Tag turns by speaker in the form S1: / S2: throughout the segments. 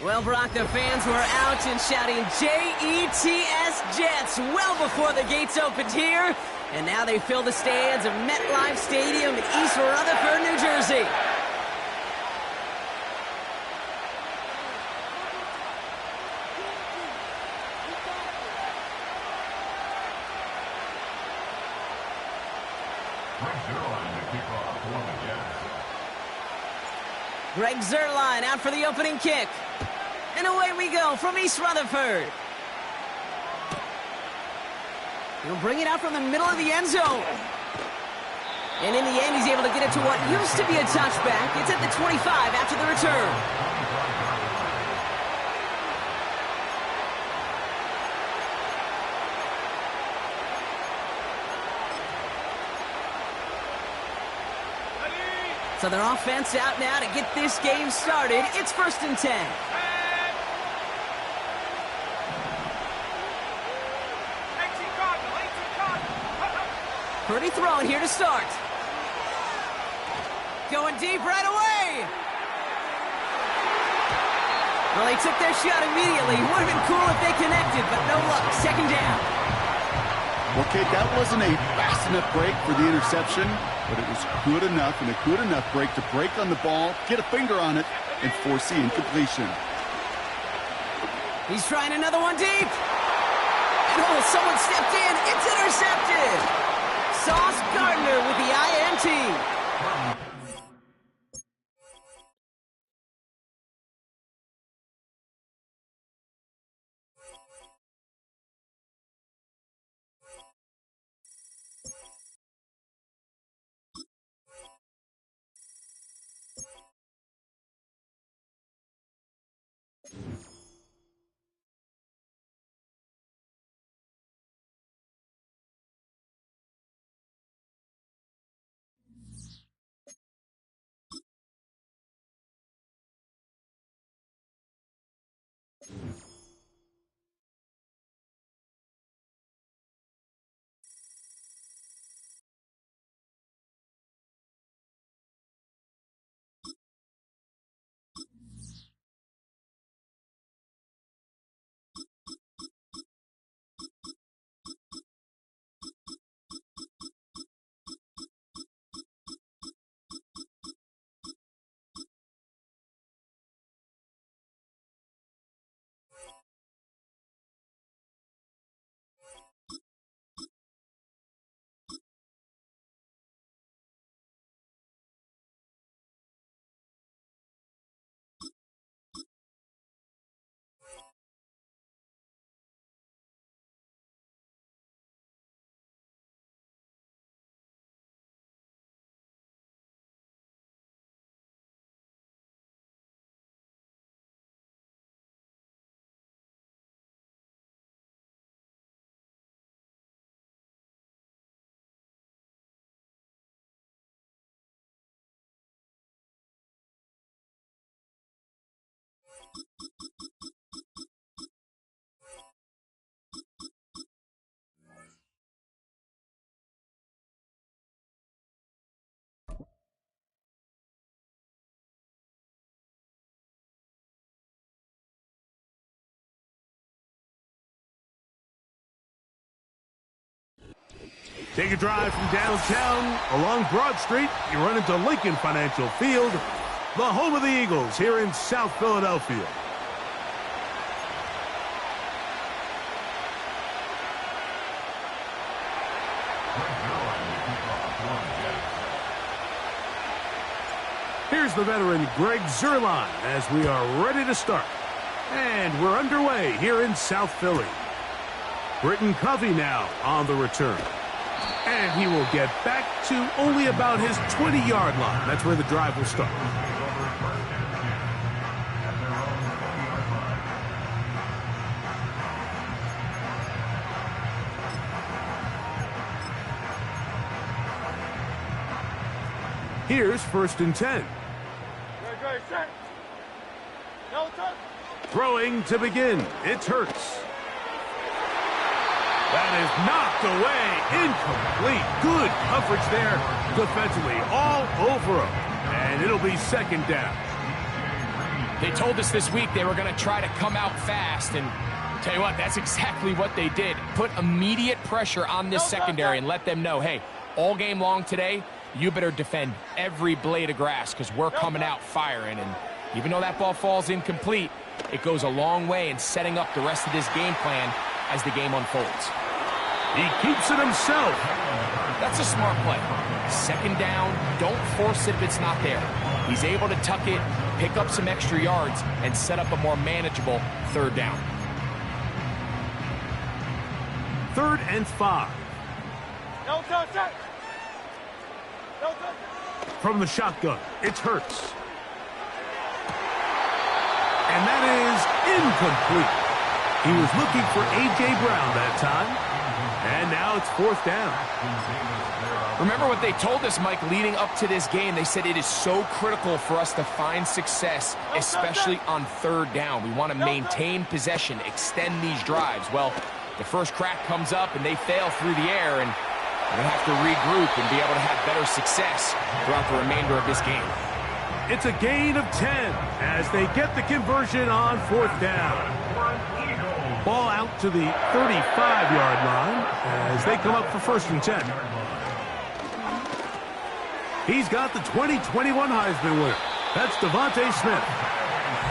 S1: Well, Brock, the fans were out and shouting J-E-T-S Jets well before the gates opened here. And now they fill the stands of MetLife Stadium in East Rutherford, New Jersey. Greg Zuerlein out for the opening kick. And away we go from East Rutherford. He'll bring it out from the middle of the end zone. And in the end, he's able to get it to what used to be a touchback. It's at the 25 after the return. So their offense out now to get this game started. It's 1st and 10. Pretty thrown here to start. Going deep right away. Well, they took their shot immediately. Would have been cool if they connected, but no luck. 2nd down.
S2: Okay, that wasn't a fast enough break for the interception, but it was good enough and a good enough break to break on the ball, get a finger on it, and force the incompletion.
S1: He's trying another one deep. And oh, someone stepped in. It's intercepted. Sauce Gardner with the INT.
S3: Take a drive from downtown along Broad Street. You run into Lincoln Financial Field, the home of the Eagles here in South Philadelphia. Here's the veteran Greg Zuerlein as we are ready to start. And we're underway here in South Philly. Britton Covey now on the return. And he will get back to only about his 20-yard line. That's where the drive will start. Here's 1st and 10. Throwing to begin. It's Hurts. That is knocked away. Incomplete. Good coverage there defensively. All over him. And it'll be 2nd down.
S4: They told us this week they were going to try to come out fast, and tell you what, that's exactly what they did. Put immediate pressure on this secondary and let them know, hey, all game long today, you better defend every blade of grass because we're coming out firing. And even though that ball falls incomplete, it goes a long way in setting up the rest of this game plan as the game unfolds.
S3: He keeps it himself.
S4: That's a smart play. Second down, don't force it if it's not there. He's able to tuck it, pick up some extra yards, and set up a more manageable third down.
S3: 3rd and 5. From the shotgun, it's Hurts. And that is incomplete. He was looking for A.J. Brown that time. And now it's 4th down.
S4: Remember what they told us, Mike, leading up to this game. They said it is so critical for us to find success, especially on 3rd down. We want to maintain possession, extend these drives. Well, the first crack comes up and they fail through the air, and they have to regroup and be able to have better success throughout the remainder of this game.
S3: It's a gain of 10 as they get the conversion on 4th down. Ball out to the 35-yard line as they come up for 1st and 10. He's got the 2021 Heisman winner. That's Devontae Smith.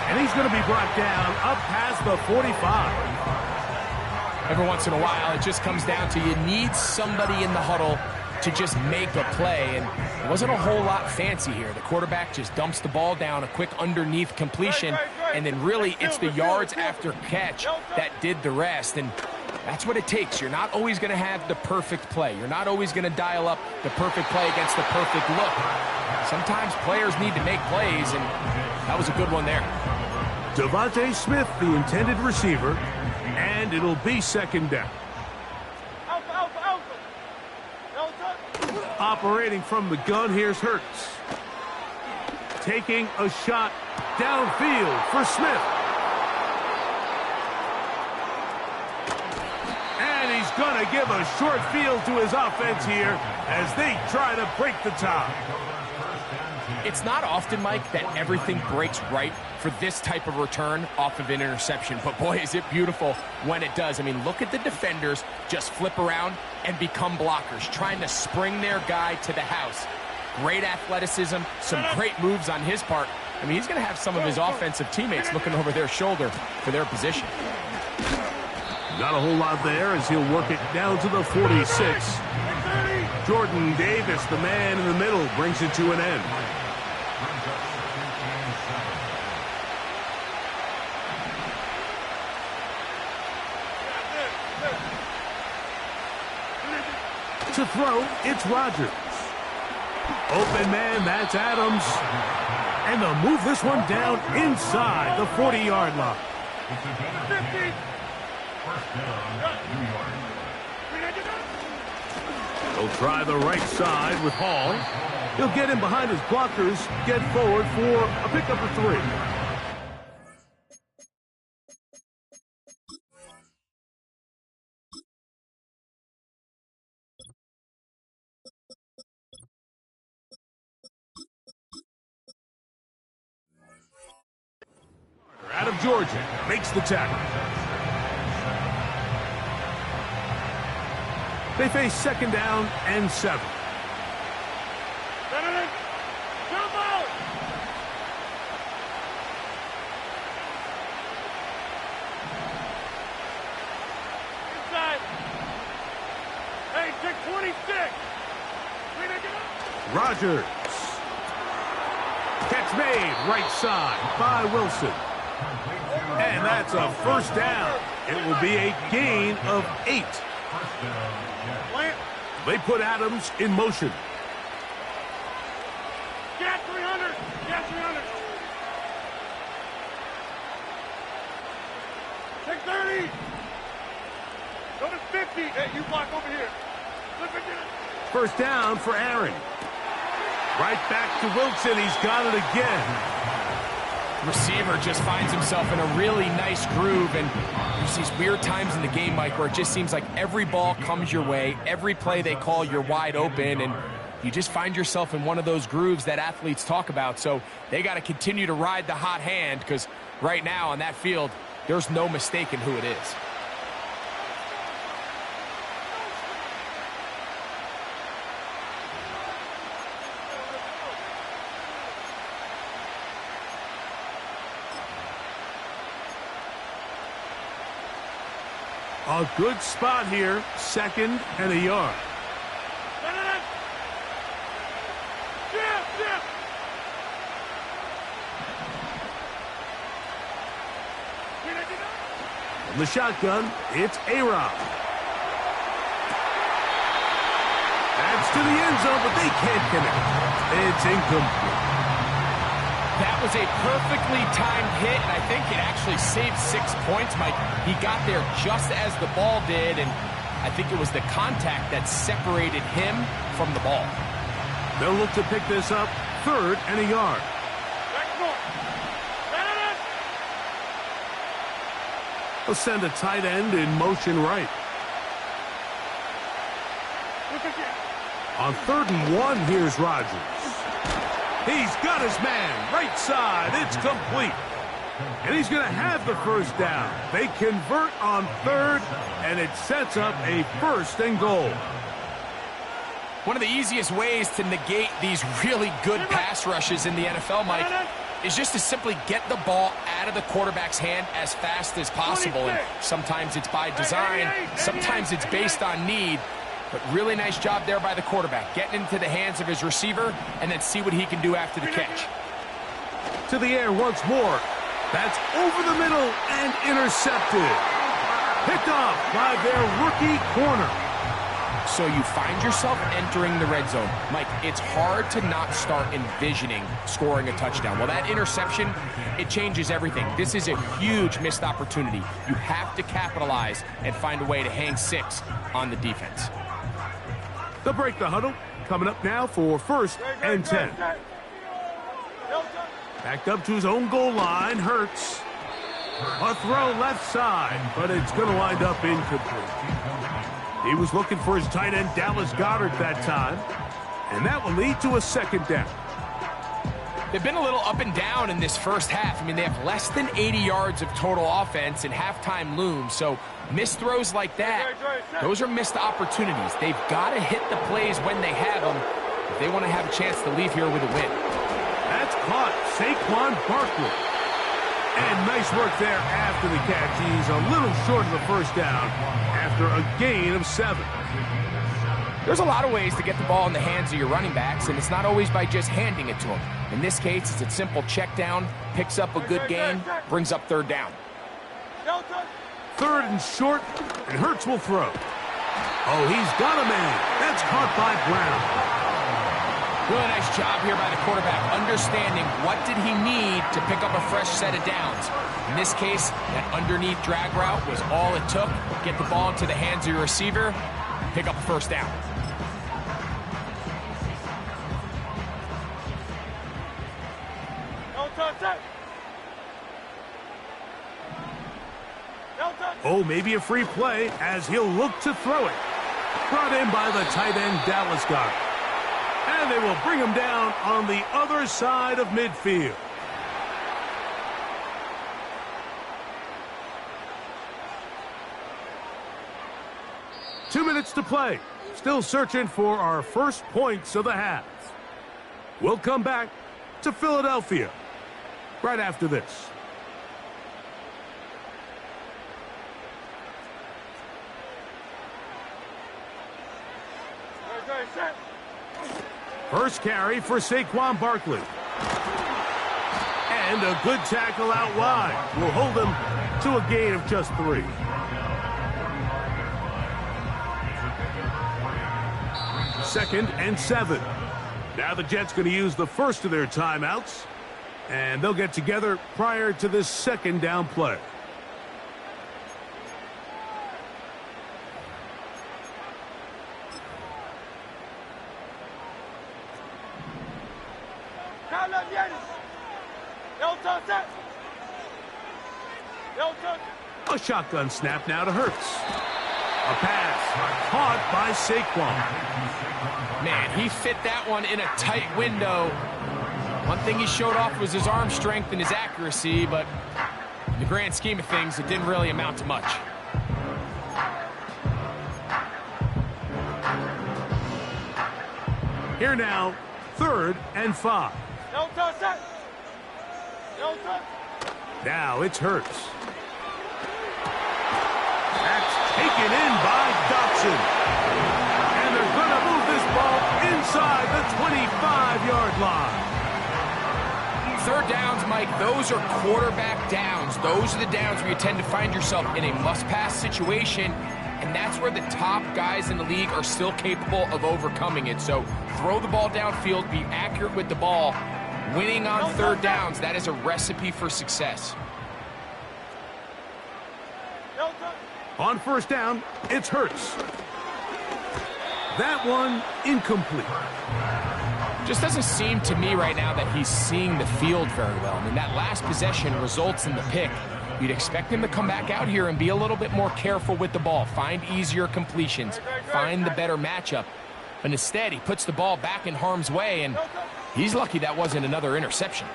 S3: And he's going to be brought down up past the 45.
S4: Every once in a while, it just comes down to you need somebody in the huddle to just make a play, and it wasn't a whole lot fancy here. The quarterback just dumps the ball down, a quick underneath completion, and then really it's the yards after catch that did the rest, and that's what it takes. You're not always going to have the perfect play. You're not always going to dial up the perfect play against the perfect look. Sometimes players need to make plays, and that was a good one there.
S3: Devontae Smith, the intended receiver, and it'll be 2nd down. Operating from the gun, here's Hurts. Taking a shot downfield for Smith. And he's going to give a short field to his offense here as they try to break the tie.
S4: It's not often, Mike, that everything breaks right for this type of return off of an interception. But, boy, is it beautiful when it does. I mean, look at the defenders just flip around and become blockers, trying to spring their guy to the house. Great athleticism, some great moves on his part. I mean, he's going to have some of his offensive teammates looking over their shoulder for their position.
S3: Not a whole lot there as he'll work it down to the 46. Jordan Davis, the man in the middle, brings it to an end. To throw, it's Rodgers. Open man, that's Adams. And they'll move this one down inside the 40-yard line. They'll try the right side with Hall. He'll get in behind his blockers, get forward for a pickup of 3. Out of Georgia, makes the tackle. They face 2nd down and 7.
S5: Inside. Hey, check 26.
S3: Rodgers. Catch made, right side by Wilson. And that's a 1st down. It will be a gain of 8. They put Adams in motion.
S5: Get 300. Get 300. Take 30. Go to 50. Hey, you block over here. Look at it.
S3: 1st down for Aaron. Right back to Wilson. He's got it again.
S4: Receiver just finds himself in a really nice groove, and there's these weird times in the game, Mike, where it just seems like every ball comes your way, every play they call, you're wide open, and you just find yourself in one of those grooves that athletes talk about. So they got to continue to ride the hot hand, because right now on that field, there's no mistaking who it is.
S3: A good spot here, 2nd and a yard. From the shotgun, it's A-Rob. That's to the end zone, but they can't connect. It's incomplete.
S4: That was a perfectly timed hit, and I think it actually saved 6 points, Mike. He got there just as the ball did, and I think it was the contact that separated him from the ball.
S3: They'll look to pick this up, 3rd and a yard. They'll send a tight end in motion right. On 3rd and 1, here's Rodgers. He's got his man, right side, it's complete. And he's going to have the first down. They convert on 3rd, and it sets up a 1st and goal.
S4: One of the easiest ways to negate these really good pass rushes in the NFL, Mike, is just to simply get the ball out of the quarterback's hand as fast as possible. And sometimes it's by design, sometimes it's based on need. But really nice job there by the quarterback, getting into the hands of his receiver and then see what he can do after the catch.
S3: To the air once more. That's over the middle and intercepted. Picked off by their rookie corner.
S4: So you find yourself entering the red zone. Mike, it's hard to not start envisioning scoring a touchdown. Well, that interception, it changes everything. This is a huge missed opportunity. You have to capitalize and find a way to hang 6 on the defense.
S3: They'll break the huddle. Coming up now for 1st and 10. Backed up to his own goal line, Hurts. A throw left side, but it's going to wind up incomplete. He was looking for his tight end, Dallas Goedert, that time. And that will lead to a 2nd down.
S4: They've been a little up and down in this first half. I mean, they have less than 80 yards of total offense, and halftime looms. So missed throws like that, those are missed opportunities. They've got to hit the plays when they have them if they want to have a chance to leave here with a win.
S3: That's caught. Saquon Barkley. And nice work there after the catch. He's a little short of the first down after a gain of 7.
S4: There's a lot of ways to get the ball in the hands of your running backs, and it's not always by just handing it to them. In this case, it's a simple check down, picks up a good gain, brings up 3rd down.
S3: 3rd and short, and Hurts will throw. Oh, he's got a man. That's caught by Brown.
S4: Really nice job here by the quarterback, understanding what did he need to pick up a fresh set of downs. In this case, that underneath drag route was all it took. Get the ball into the hands of your receiver, pick up a 1st down.
S3: Oh, maybe a free play as he'll look to throw it. Brought in by the tight end, Dallas Goedert. And they will bring him down on the other side of midfield. Two minutes to play. Still searching for our first points of the half. We'll come back to Philadelphia right after this. First carry for Saquon Barkley. And a good tackle out wide will hold him to a gain of just 3. Second and 7. Now the Jets going to use the first of their timeouts, and they'll get together prior to this 2nd down play. A shotgun snap now to Hurts. A pass caught by Saquon.
S4: Man, he fit that one in a tight window. One thing he showed off was his arm strength and his accuracy, but in the grand scheme of things, it didn't really amount to much.
S3: Here now, 3rd and 5.
S5: No touch that. No touch.
S3: Now it's Hurts. That's taken in by Dotson. And they're going to move this ball inside the 25-yard line.
S4: 3rd downs, Mike, those are quarterback downs. Those are the downs where you tend to find yourself in a must-pass situation, and that's where the top guys in the league are still capable of overcoming it. So throw the ball downfield, be accurate with the ball. Winning on 3rd downs, that is a recipe for success.
S3: On 1st down, it's Hurts. That one incomplete.
S4: Just doesn't seem to me right now that he's seeing the field very well. I mean, that last possession results in the pick. You'd expect him to come back out here and be a little bit more careful with the ball, find easier completions, find the better matchup. But instead, he puts the ball back in harm's way, and he's lucky that wasn't another interception.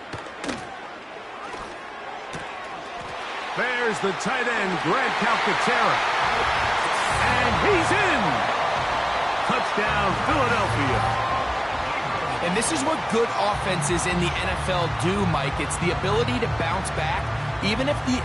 S3: There's the tight end, Grant Calcaterra. And he's in. Touchdown, Philadelphia.
S4: And this is what good offenses in the NFL do, Mike. It's the ability to bounce back, even if the...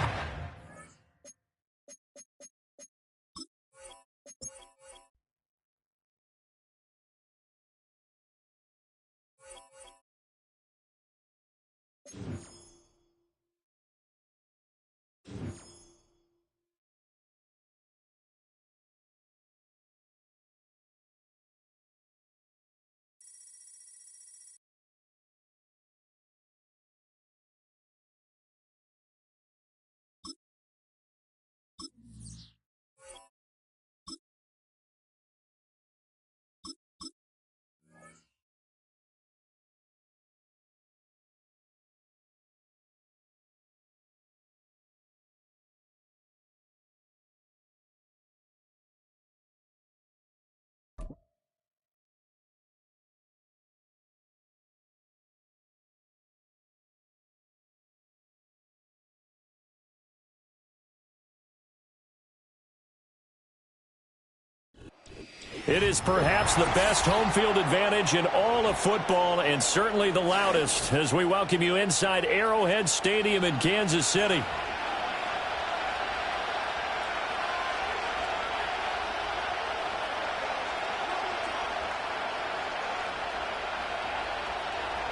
S6: It is perhaps the best home field advantage in all of football, and certainly the loudest, as we welcome you inside Arrowhead Stadium in Kansas City.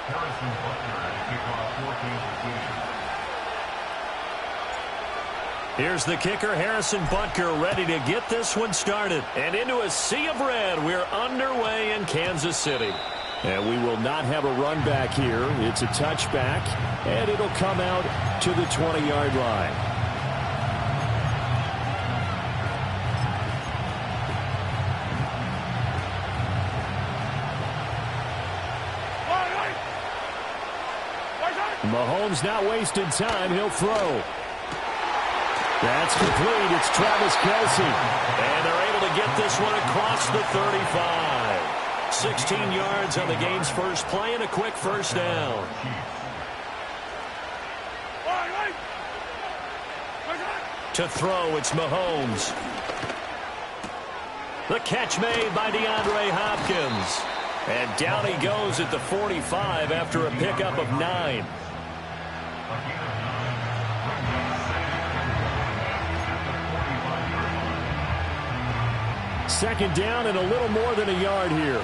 S7: Harrison Butker to kick off for Kansas City.
S6: Here's the kicker, Harrison Butker, ready to get this one started. And into a sea of red, we're underway in Kansas City. And we will not have a run back here. It's a touchback, and it'll come out to the 20-yard line. Mahomes not wasting time. He'll throw. That's complete. It's Travis Kelce. And they're able to get this one across the 35. 16 yards on the game's first play and a quick first down. To throw, it's Mahomes. The catch made by DeAndre Hopkins. And down he goes at the 45 after a pickup of 9. Second down and a little more than a yard here.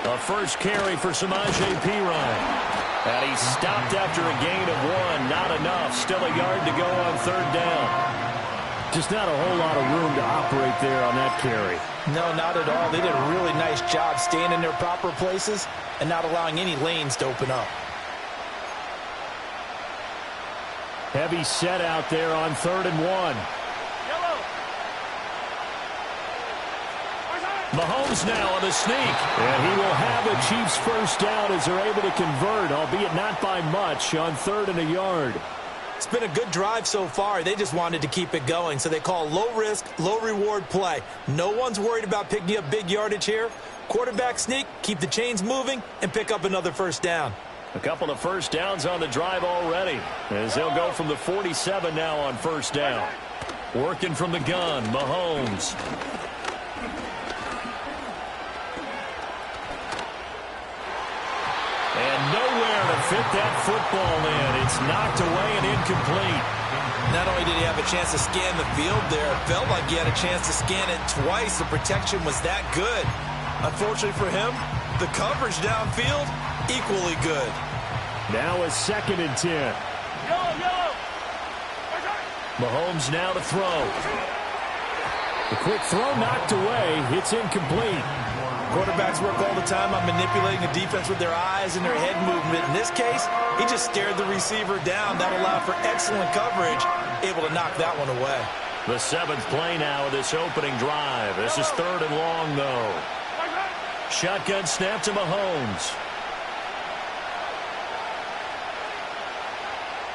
S6: A first carry for Samaje Perine. And he's stopped after a gain of 1. Not enough. Still a yard to go on third down. Just not a whole lot of room to operate there on that carry.
S8: No, not at all. They did a really nice job staying in their proper places and not allowing any lanes to open up.
S6: Heavy set out there on 3rd and 1. Mahomes now on the sneak. And he will have the Chiefs first down as they're able to convert, albeit not by much, on 3rd and a yard.
S8: It's been a good drive so far. They just wanted to keep it going, so they call low-risk, low-reward play. No one's worried about picking up big yardage here. Quarterback sneak, keep the chains moving, and pick up another first down.
S6: A couple of first downs on the drive already, as they'll go from the 47 now on first down. Working from the gun, Mahomes. And nowhere to fit that football in. It's knocked away and incomplete.
S8: Not only did he have a chance to scan the field there, it felt like he had a chance to scan it twice. The protection was that good. Unfortunately for him, the coverage downfield, equally good.
S6: Now a 2nd and 10. Mahomes now to throw. The quick throw knocked away. It's incomplete.
S8: Quarterbacks work all the time on manipulating the defense with their eyes and their head movement. In this case, he just stared the receiver down. That allowed for excellent coverage, able to knock that one away.
S6: The 7th play now of this opening drive. This is 3rd and long, though. Shotgun snap to Mahomes.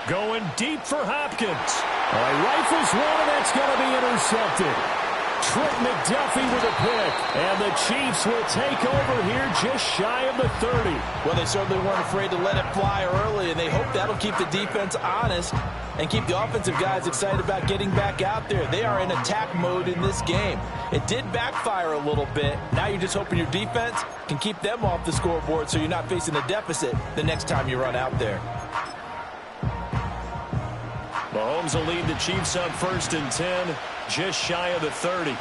S6: Going deep for Hopkins. He rifles one, and that's going to be intercepted. Trent McDuffie with a pick. And the Chiefs will take over here just shy of the 30.
S8: Well, they certainly weren't afraid to let it fly early, and they hope that'll keep the defense honest and keep the offensive guys excited about getting back out there. They are in attack mode in this game. It did backfire a little bit. Now you're just hoping your defense can keep them off the scoreboard so you're not facing a deficit the next time you run out there.
S6: Mahomes will lead the Chiefs on 1st and 10, just shy of the 30.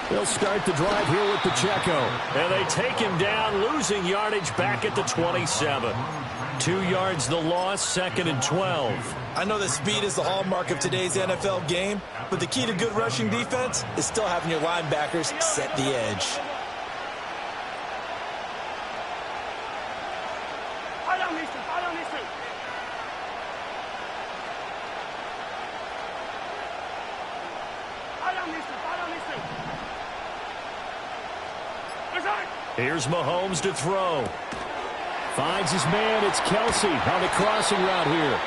S6: They'll start the drive here with Pacheco. And they take him down, losing yardage back at the 27. 2 yards the loss, 2nd and 12.
S8: I know that speed is the hallmark of today's NFL game, but the key to good rushing defense is still having your linebackers set the edge.
S6: Here's Mahomes to throw. Finds his man. It's Kelsey on the crossing route here.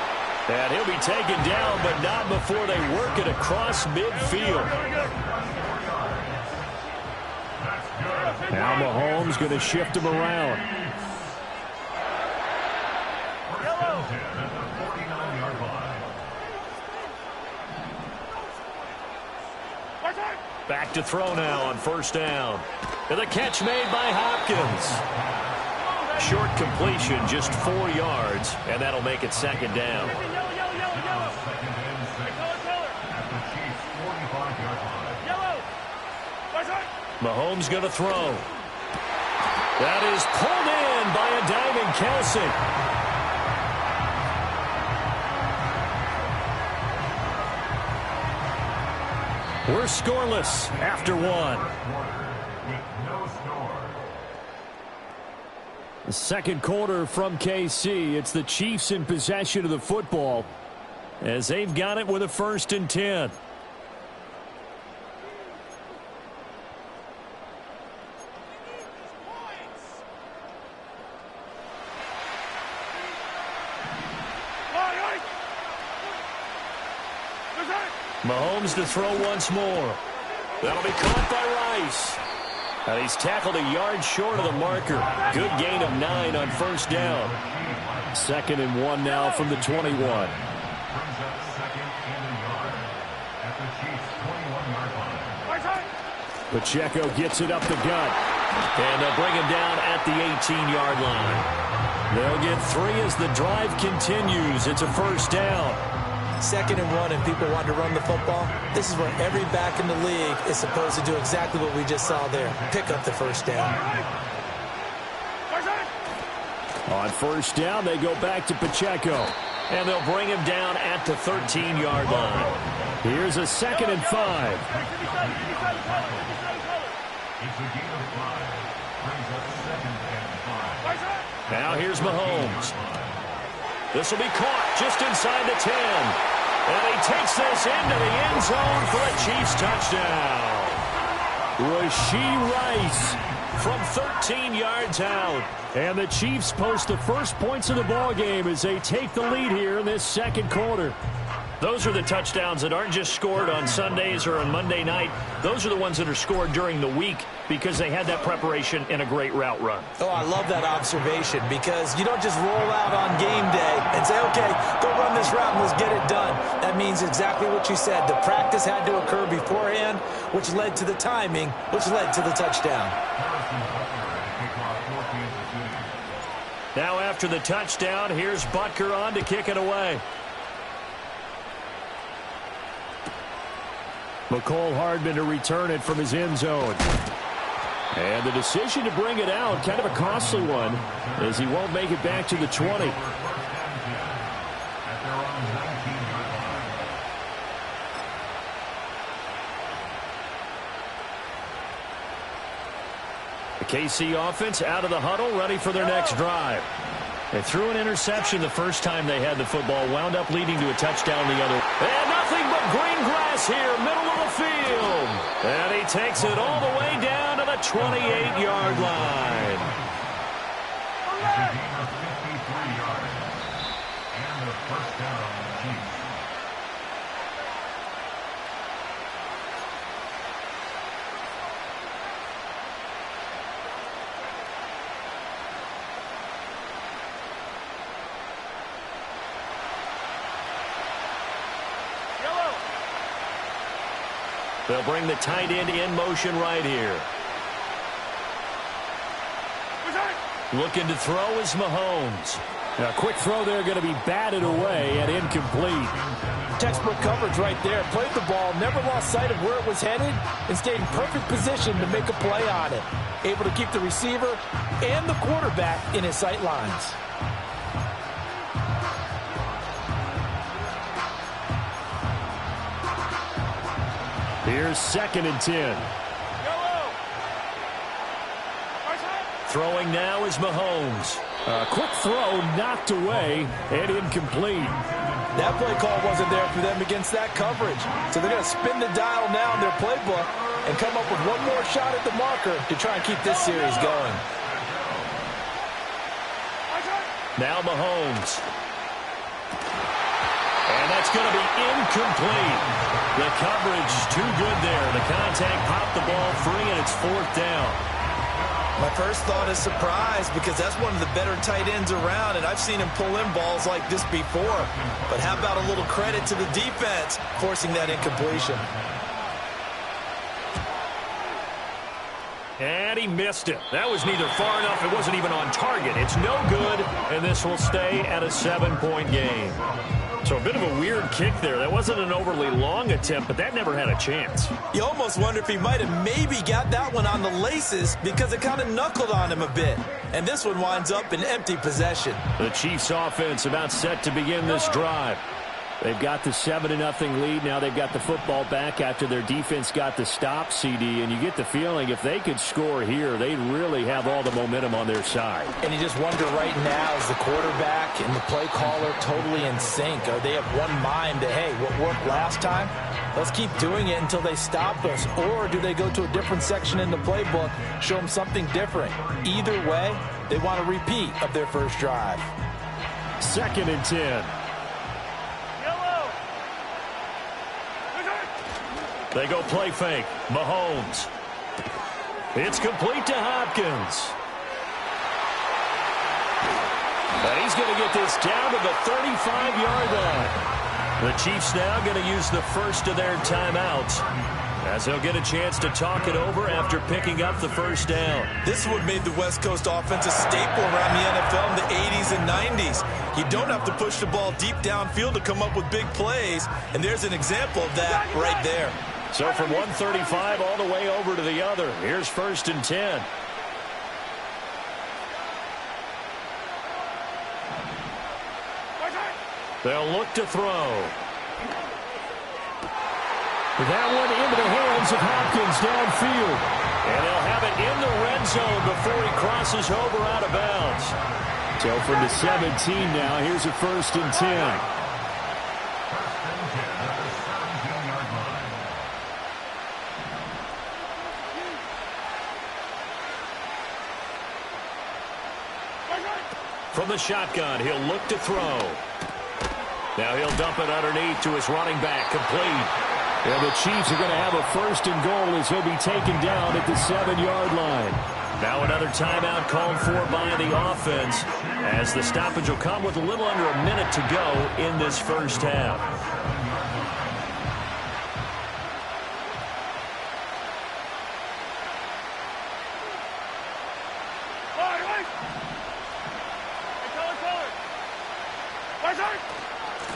S6: And he'll be taken down, but not before they work it across midfield. Now Mahomes going to shift him around. Back to throw now on 1st down. And the catch made by Hopkins. Short completion, just 4 yards, and that'll make it 2nd down. Mahomes going to throw. That is pulled in by a diving Kelsey. We're scoreless after 1. The 2nd quarter from KC. It's the Chiefs in possession of the football as they've got it with a 1st and 10. Mahomes to throw once more. That'll be caught by Rice. And he's tackled a yard short of the marker. Good gain of 9 on 1st down. 2nd and 1 now from the 21. Pacheco gets it up the gut. And they'll bring him down at the 18-yard line. They'll get 3 as the drive continues. It's a 1st down.
S8: 2nd and 1 and people want to run the football. This is where every back in the league is supposed to do exactly what we just saw there. Pick up the 1st down.
S6: On 1st down, they go back to Pacheco. And they'll bring him down at the 13-yard line. Here's a 2nd and 5. Now here's Mahomes. This will be caught just inside the 10. And he takes this into the end zone for a Chiefs touchdown. Rashee Rice from 13 yards out. And the Chiefs post the first points of the ball game as they take the lead here in this second quarter. Those are the touchdowns that aren't just scored on Sundays or on Monday night. Those are the ones that are scored during the week because they had that preparation and a great route run.
S8: Oh, I love that observation because you don't just roll out on game day and say, okay, go run this route and let's get it done. That means exactly what you said. The practice had to occur beforehand, which led to the timing, which led to the touchdown.
S6: Now after the touchdown, here's Butker on to kick it away. McCole Hardman to return it from his end zone. And the decision to bring it out, kind of a costly one, as he won't make it back to the 20. The KC offense out of the huddle, ready for their next drive. They threw an interception the first time they had the football, wound up leading to a touchdown the other. And nothing but green grass here, middle of the field. And he takes it all the way down to the 28-yard line.
S7: It's a gain of 53 yards. And the first down on the Chiefs.
S6: They'll bring the tight end in motion right here. Looking to throw is Mahomes. A quick throw there going to be batted away and incomplete.
S8: Textbook coverage right there. Played the ball, never lost sight of where it was headed, and stayed in perfect position to make a play on it. Able to keep the receiver and the quarterback in his sight lines.
S6: Here's 2nd and 10. Throwing now is Mahomes. A quick throw knocked away and incomplete.
S8: That play call wasn't there for them against that coverage. So they're going to spin the dial now in their playbook and come up with one more shot at the marker to try and keep this series going.
S6: Now Mahomes. And that's going to be incomplete. The coverage too good there. The contact popped the ball free, and it's 4th down.
S8: My first thought is surprise because that's one of the better tight ends around, and I've seen him pull in balls like this before. But how about a little credit to the defense forcing that incompletion?
S6: And he missed it. That was neither far enough. It wasn't even on target. It's no good, and this will stay at a 7-point game. So a bit of a weird kick there. That wasn't an overly long attempt, but that never had a chance.
S8: You almost wonder if he might have maybe got that one on the laces because it kind of knuckled on him a bit. And this one winds up in empty possession.
S6: The Chiefs offense about set to begin this drive. They've got the 7-0 lead. Now they've got the football back after their defense got the stop, CD. And you get the feeling if they could score here, they'd really have all the momentum on their side.
S8: And you just wonder right now, is the quarterback and the play caller totally in sync? Are they of one mind that, hey, what worked last time? Let's keep doing it until they stop us. Or do they go to a different section in the playbook, show them something different? Either way, they want a repeat of their first drive.
S6: 2nd and 10. They go play fake. Mahomes. It's complete to Hopkins. And he's going to get this down to the 35-yard line. The Chiefs now going to use the first of their timeouts as they'll get a chance to talk it over after picking up the first down.
S8: This is what made the West Coast offense a staple around the NFL in the 80s and 90s. You don't have to push the ball deep downfield to come up with big plays, and there's an example of that right there.
S6: So from 135 all the way over to the other, here's 1st and 10. They'll look to throw. That one into the hands of Hopkins downfield. And they'll have it in the red zone before he crosses over out of bounds. So from the 17 now, here's a 1st and 10. From the shotgun, he'll look to throw. Now he'll dump it underneath to his running back, complete.
S9: And the Chiefs are going to have a 1st and goal as he'll be taken down at the 7-yard line.
S6: Now another timeout called for by the offense as the stoppage will come with a little under a minute to go in this first half.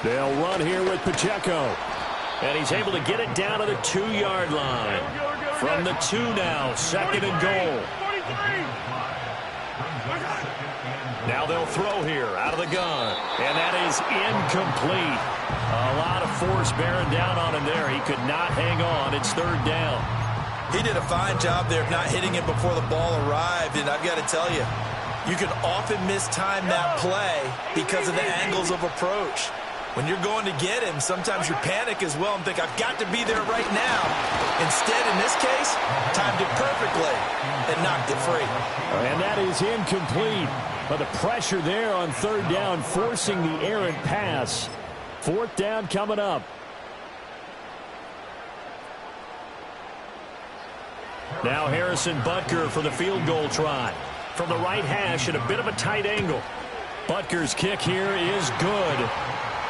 S6: They'll run here with Pacheco. And he's able to get it down to the 2-yard line. From the 2 now, 2nd and goal. Now they'll throw here out of the gun. And that is incomplete. A lot of force bearing down on him there. He could not hang on. It's 3rd down.
S8: He did a fine job there of not hitting it before the ball arrived. And I've got to tell you, you can often mistime that play because of the angles of approach. When you're going to get him, sometimes you panic as well and think, I've got to be there right now. Instead, in this case, timed it perfectly and knocked it free.
S9: And that is incomplete. But the pressure there on 3rd down, forcing the errant pass. 4th down coming up.
S6: Now Harrison Butker for the field goal try. From the right hash at a bit of a tight angle. Butker's kick here is good.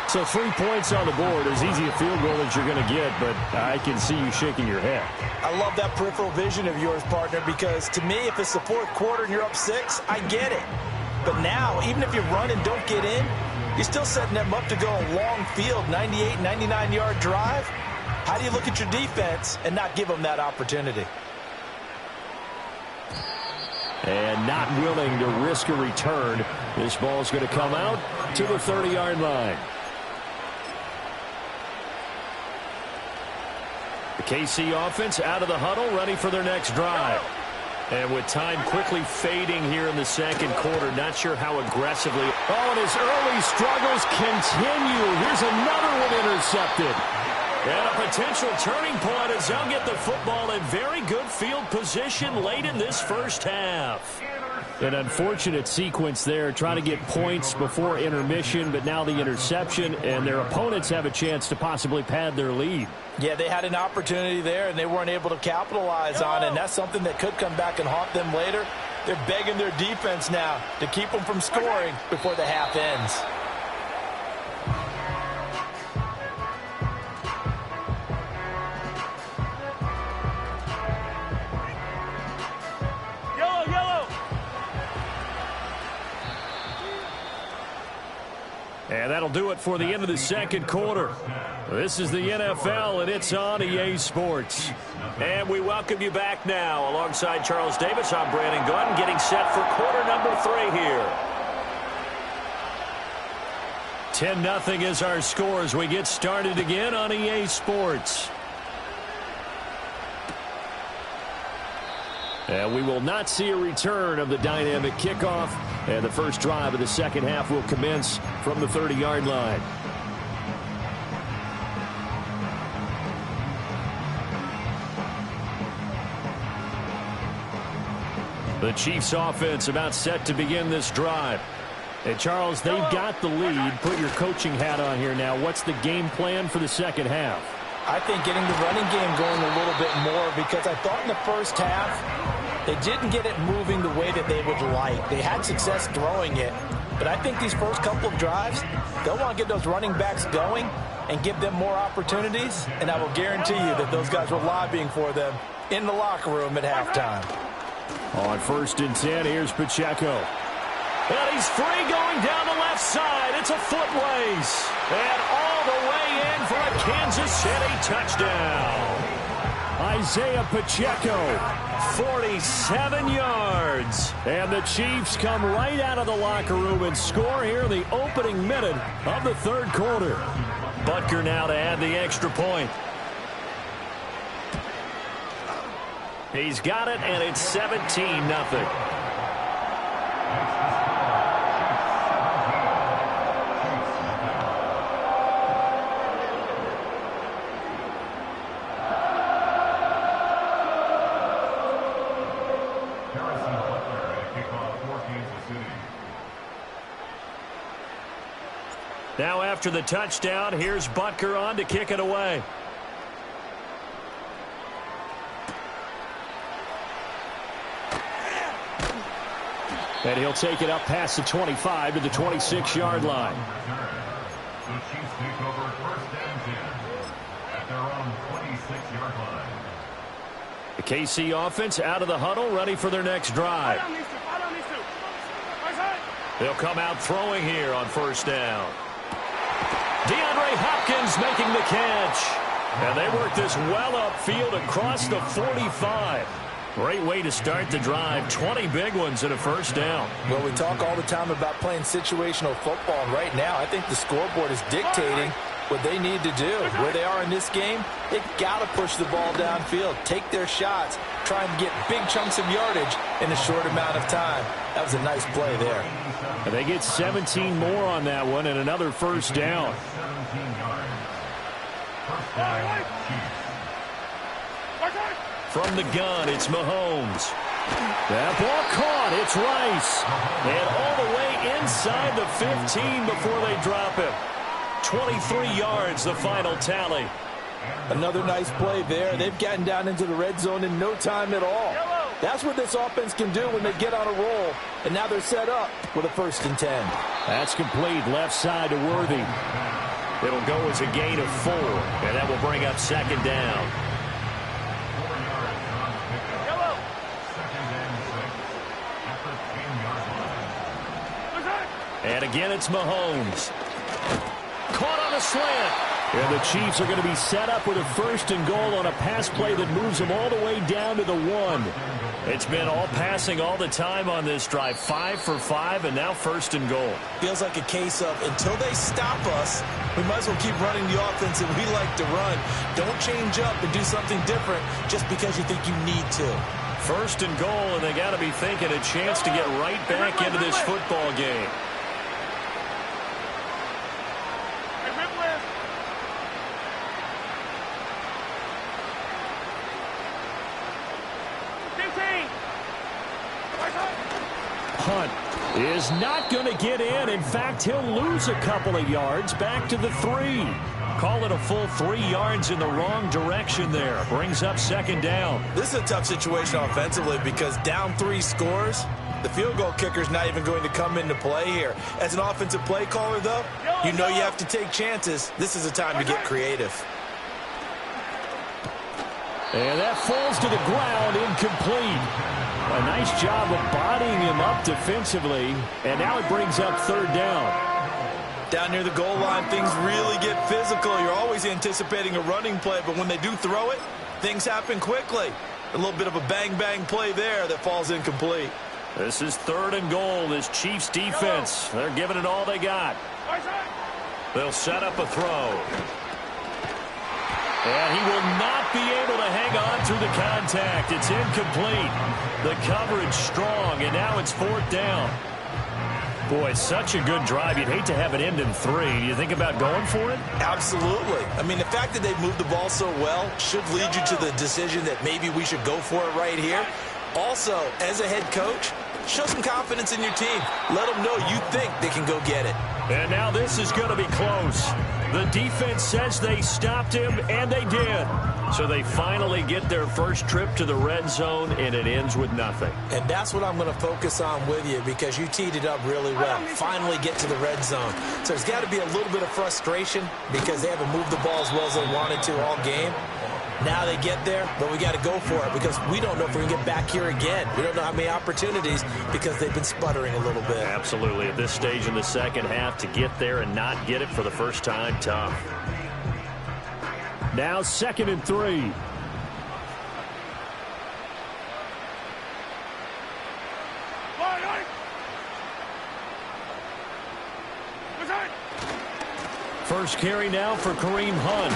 S9: So 3 points on the board, as easy a field goal as you're going to get, but I can see you shaking your head.
S8: I love that peripheral vision of yours, partner, because to me, if it's the 4th quarter and you're up 6, I get it. But now, even if you run and don't get in, you're still setting them up to go a long field, 98, 99-yard drive. How do you look at your defense and not give them that opportunity?
S9: And not willing to risk a return. This ball's going to come out to the 30-yard line.
S6: The KC offense out of the huddle, ready for their next drive. And with time quickly fading here in the 2nd quarter, not sure how aggressively.
S9: Oh, and his early struggles continue. Here's another one intercepted.
S6: And a potential turning point as they'll get the football in very good field position late in this first half.
S9: An unfortunate sequence there, trying to get points before intermission, but now the interception, and their opponents have a chance to possibly pad their lead.
S8: Yeah, they had an opportunity there, and they weren't able to capitalize on it, and that's something that could come back and haunt them later. They're begging their defense now to keep them from scoring before the half ends.
S6: And that'll do it for the end of the 2nd quarter. This is the NFL, and it's on EA Sports. And we welcome you back now. Alongside Charles Davis, I'm Brandon Gunn, getting set for quarter number 3 here. 10-0 is our score as we get started again on EA Sports. And we will not see a return of the dynamic kickoff. And the first drive of the 2nd half will commence from the 30-yard line. The Chiefs offense about set to begin this drive. And Charles, they've got the lead. Put your coaching hat on here now. What's the game plan for the 2nd half?
S8: I think getting the running game going a little bit more, because I thought in the first half they didn't get it moving the way that they would like. They had success throwing it, but I think these first couple of drives, they'll want to get those running backs going and give them more opportunities, and I will guarantee you that those guys were lobbying for them in the locker room at halftime.
S9: On 1st and 10, here's Pacheco.
S6: And he's free going down the left side. It's a foot race. And all the way in for a Kansas City touchdown.
S9: Isaiah Pacheco,
S6: 47 yards.
S9: And the Chiefs come right out of the locker room and score here in the opening minute of the 3rd quarter.
S6: Butker now to add the extra point. He's got it, and it's 17-0. Now after the touchdown, here's Butker on to kick it away. And he'll take it up past the 25 to the 26-yard line.
S7: The Chiefs take over first and 10 at their own 26-yard line.
S6: The KC offense out of the huddle, ready for their next drive. They'll come out throwing here on first down. DeAndre Hopkins making the catch. And they work this well upfield across the 45. Great way to start the drive. 20 big ones and a first down.
S8: Well, we talk all the time about playing situational football, and right now I think the scoreboard is dictating what they need to do. Where they are in this game, they've got to push the ball downfield, take their shots, try and get big chunks of yardage in a short amount of time. That was a nice play there.
S6: And they get 17 more on that one and another first down.
S7: 17 yards. First down, Chiefs.
S6: From the gun, it's Mahomes. That ball caught. It's Rice. And all the way inside the 15 before they drop him. 23 yards, the final tally.
S8: Another nice play there. They've gotten down into the red zone in no time at all. That's what this offense can do when they get on a roll. And now they're set up with a 1st and 10.
S6: That's complete. Left side to Worthy. It'll go as a gain of 4. And that will bring up 2nd down.
S7: 4 yards on the pickup. 2nd and 6 at the 10-yard line.
S6: And again, it's Mahomes. Caught on a slant. And the Chiefs are going to be set up with a 1st and goal on a pass play that moves them all the way down to the 1. It's been all passing all the time on this drive. 5 for 5, and now 1st and goal.
S8: Feels like a case of until they stop us, we might as well keep running the offense that we like to run. Don't change up and do something different just because you think you need to.
S6: 1st and goal, and they got to be thinking a chance to get right back into this football game. Hunt is not going to get in. In fact, he'll lose a couple of yards back to the 3. Call it a full 3 yards in the wrong direction there. Brings up 2nd down.
S8: This is a tough situation offensively because down 3 scores, the field goal kicker's not even going to come into play here. As an offensive play caller, though, you know you have to take chances. This is a time to get creative.
S6: And that falls to the ground, incomplete. A nice job of bodying him up defensively, and now it brings up 3rd down.
S8: Down near the goal line, things really get physical. You're always anticipating a running play, but when they do throw it, things happen quickly. A little bit of a bang-bang play there that falls incomplete.
S6: This is 3rd and goal, this Chiefs defense. They're giving it all they got. They'll set up a throw. And he will not be able to hang on through the contact. It's incomplete. The coverage strong, and now it's 4th down. Boy, such a good drive. You'd hate to have it end in 3. Do you think about going for it?
S8: Absolutely. I mean, the fact that they've moved the ball so well should lead you to the decision that maybe we should go for it right here. Also, as a head coach, show some confidence in your team. Let them know you think they can go get it.
S6: And now this is going to be close. The defense says they stopped him, and they did. So they finally get their first trip to the red zone, and it ends with nothing.
S8: And that's what I'm going to focus on with you because you teed it up really well. Finally get to the red zone. So there's got to be a little bit of frustration because they haven't moved the ball as well as they wanted to all game. Now they get there, but we got to go for it because we don't know if we can get back here again. We don't know how many opportunities because they've been sputtering a little bit.
S6: Absolutely. At this stage in the second half, to get there and not get it for the first time, tough.
S9: Now 2nd and 3.
S6: First carry now for Kareem Hunt.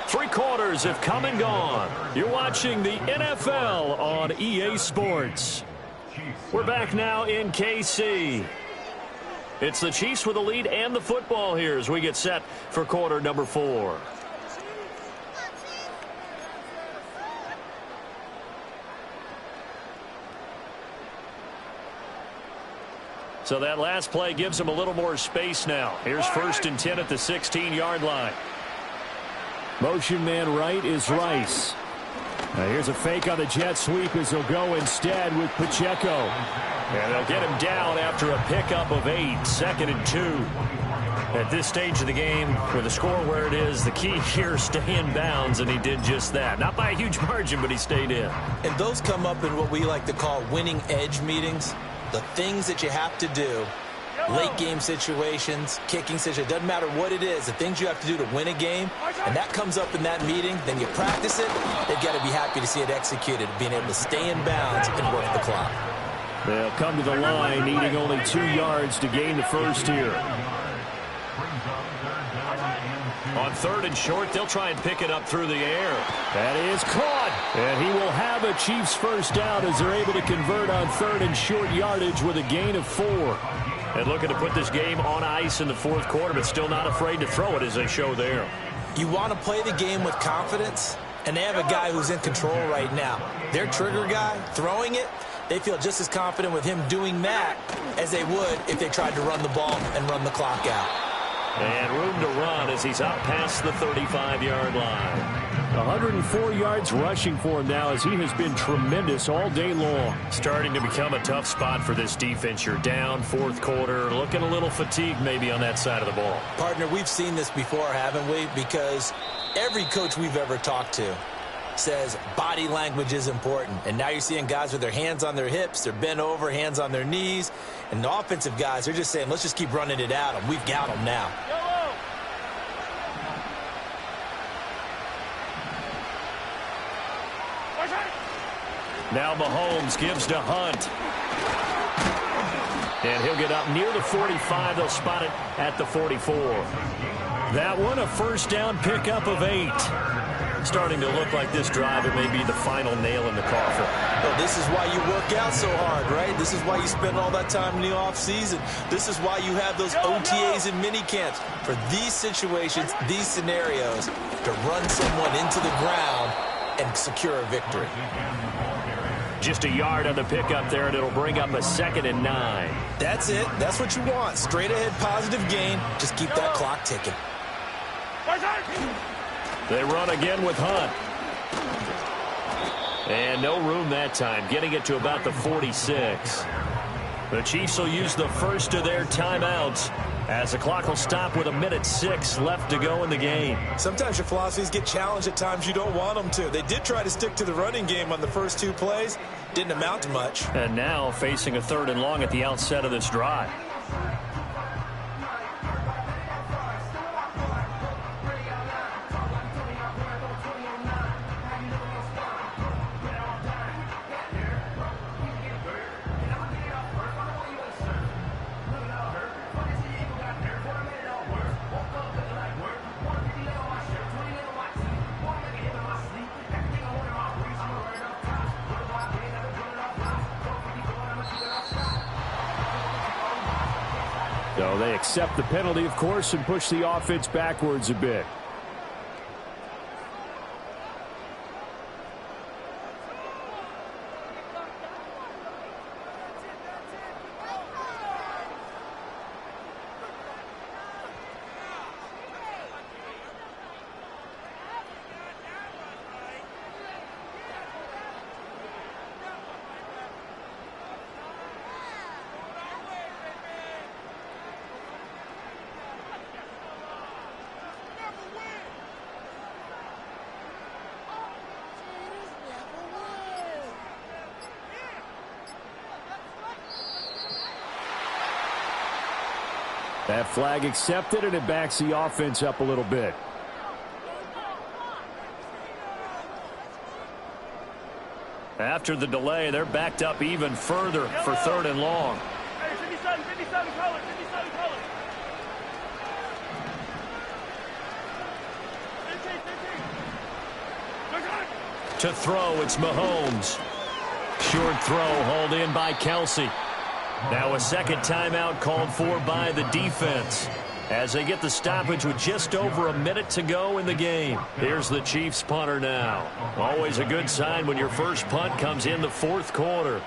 S6: 3 quarters have come and gone. You're watching the NFL on EA Sports. We're back now in KC. It's the Chiefs with the lead and the football here as we get set for quarter number 4. So that last play gives them a little more space now. Here's 1st and 10 at the 16-yard line.
S9: Motion man right is Rice. Now here's a fake on the jet sweep as they'll go instead with Pacheco.
S6: And they'll get him down after a pickup of 8, 2nd and 2. At this stage of the game, with the score where it is, the key here, stay in bounds, and he did just that. Not by a huge margin, but he stayed in.
S8: And those come up in what we like to call winning edge meetings. The things that you have to do, late game situations, kicking situations, doesn't matter what it is, the things you have to do to win a game, and that comes up in that meeting, then you practice it, they've got to be happy to see it executed, being able to stay in bounds and work the clock.
S9: They'll come to the line, needing only 2 yards to gain the first here.
S6: On 3rd and short, they'll try and pick it up through the air.
S9: That is caught. And he will have a Chiefs first down as they're able to convert on 3rd and short yardage with a gain of 4.
S6: And looking to put this game on ice in the 4th quarter, but still not afraid to throw it as they show there.
S8: You want to play the game with confidence, and they have a guy who's in control right now. Their trigger guy, throwing it, they feel just as confident with him doing that as they would if they tried to run the ball and run the clock out.
S6: And room to run as he's out past the 35-yard line.
S9: 104 yards rushing for him now as he has been tremendous all day long.
S6: Starting to become a tough spot for this defense. You're down 4th quarter, looking a little fatigued maybe on that side of the ball.
S8: Partner, we've seen this before, haven't we? Because every coach we've ever talked to says body language is important. And now you're seeing guys with their hands on their hips, they're bent over, hands on their knees. And the offensive guys, they're just saying, let's just keep running it at them. We've got them now.
S6: Now Mahomes gives to Hunt. And he'll get up near the 45. They'll spot it at the 44. That one, a first down pickup of 8. Starting to look like this drive, it may be the final nail in the coffin.
S8: Well, this is why you work out so hard, right? This is why you spend all that time in the offseason. This is why you have those OTAs and mini camps. For these situations, these scenarios, to run someone into the ground and secure a victory.
S6: Just a yard on the pickup there, and it'll bring up a 2nd and 9.
S8: That's it. That's what you want. Straight ahead positive gain. Just keep that clock ticking.
S6: They run again with Hunt. And no room that time, getting it to about the 46. The Chiefs will use the first of their timeouts as the clock will stop with 1:06 left to go in the game.
S8: Sometimes your philosophies get challenged at times you don't want them to. They did try to stick to the running game on the first 2 plays. Didn't amount to much.
S6: And now facing a 3rd and long at the outset of this drive.
S9: So they accept the penalty, of course, and push the offense backwards a bit. That flag accepted, and it backs the offense up a little bit.
S6: After the delay, they're backed up even further for 3rd and long. To throw, it's Mahomes. Short throw, hauled in by Kelsey. Now a 2nd timeout called for by the defense as they get the stoppage with just over a minute to go in the game. Here's the Chiefs punter now. Always a good sign when your first punt comes in the 4th quarter.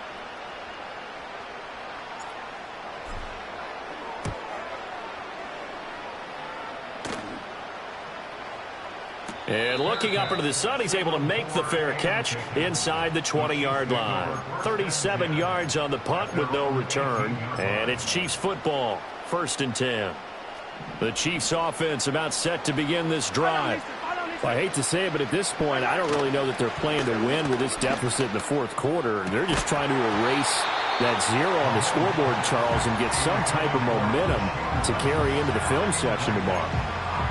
S6: And looking up into the sun, he's able to make the fair catch inside the 20-yard line. 37 yards on the punt with no return. And it's Chiefs football, 1st and 10. The Chiefs offense about set to begin this drive.
S9: Well, I hate to say it, but at this point, I don't really know that they're playing to win with this deficit in the 4th quarter. They're just trying to erase that 0 on the scoreboard, Charles, and get some type of momentum to carry into the film session tomorrow.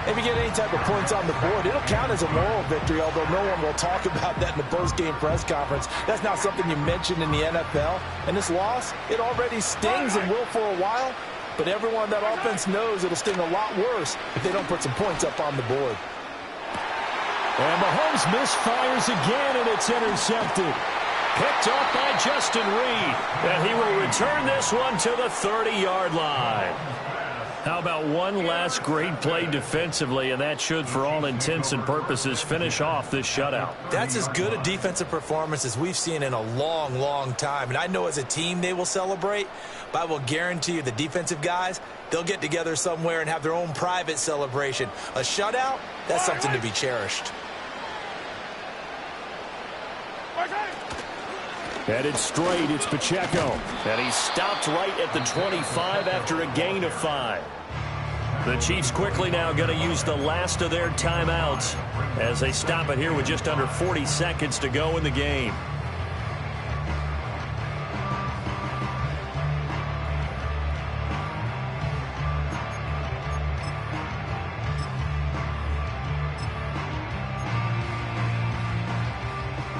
S8: If you get any type of points on the board, it'll count as a moral victory, although no one will talk about that in the post-game press conference. That's not something you mentioned in the NFL. And this loss, it already stings and will for a while, but everyone that offense knows it'll sting a lot worse if they don't put some points up on the board.
S6: And Mahomes misfires again, and it's intercepted. Picked off by Justin Reed, and he will return this one to the 30-yard line. How about one last great play defensively, and that should, for all intents and purposes, finish off this shutout.
S8: That's as good a defensive performance as we've seen in a long, long time. And I know as a team they will celebrate, but I will guarantee you the defensive guys, they'll get together somewhere and have their own private celebration. A shutout, that's something to be cherished.
S6: Headed straight, it's Pacheco. And he stopped right at the 25 after a gain of 5. The Chiefs quickly now going to use the last of their timeouts as they stop it here with just under 40 seconds to go in the game.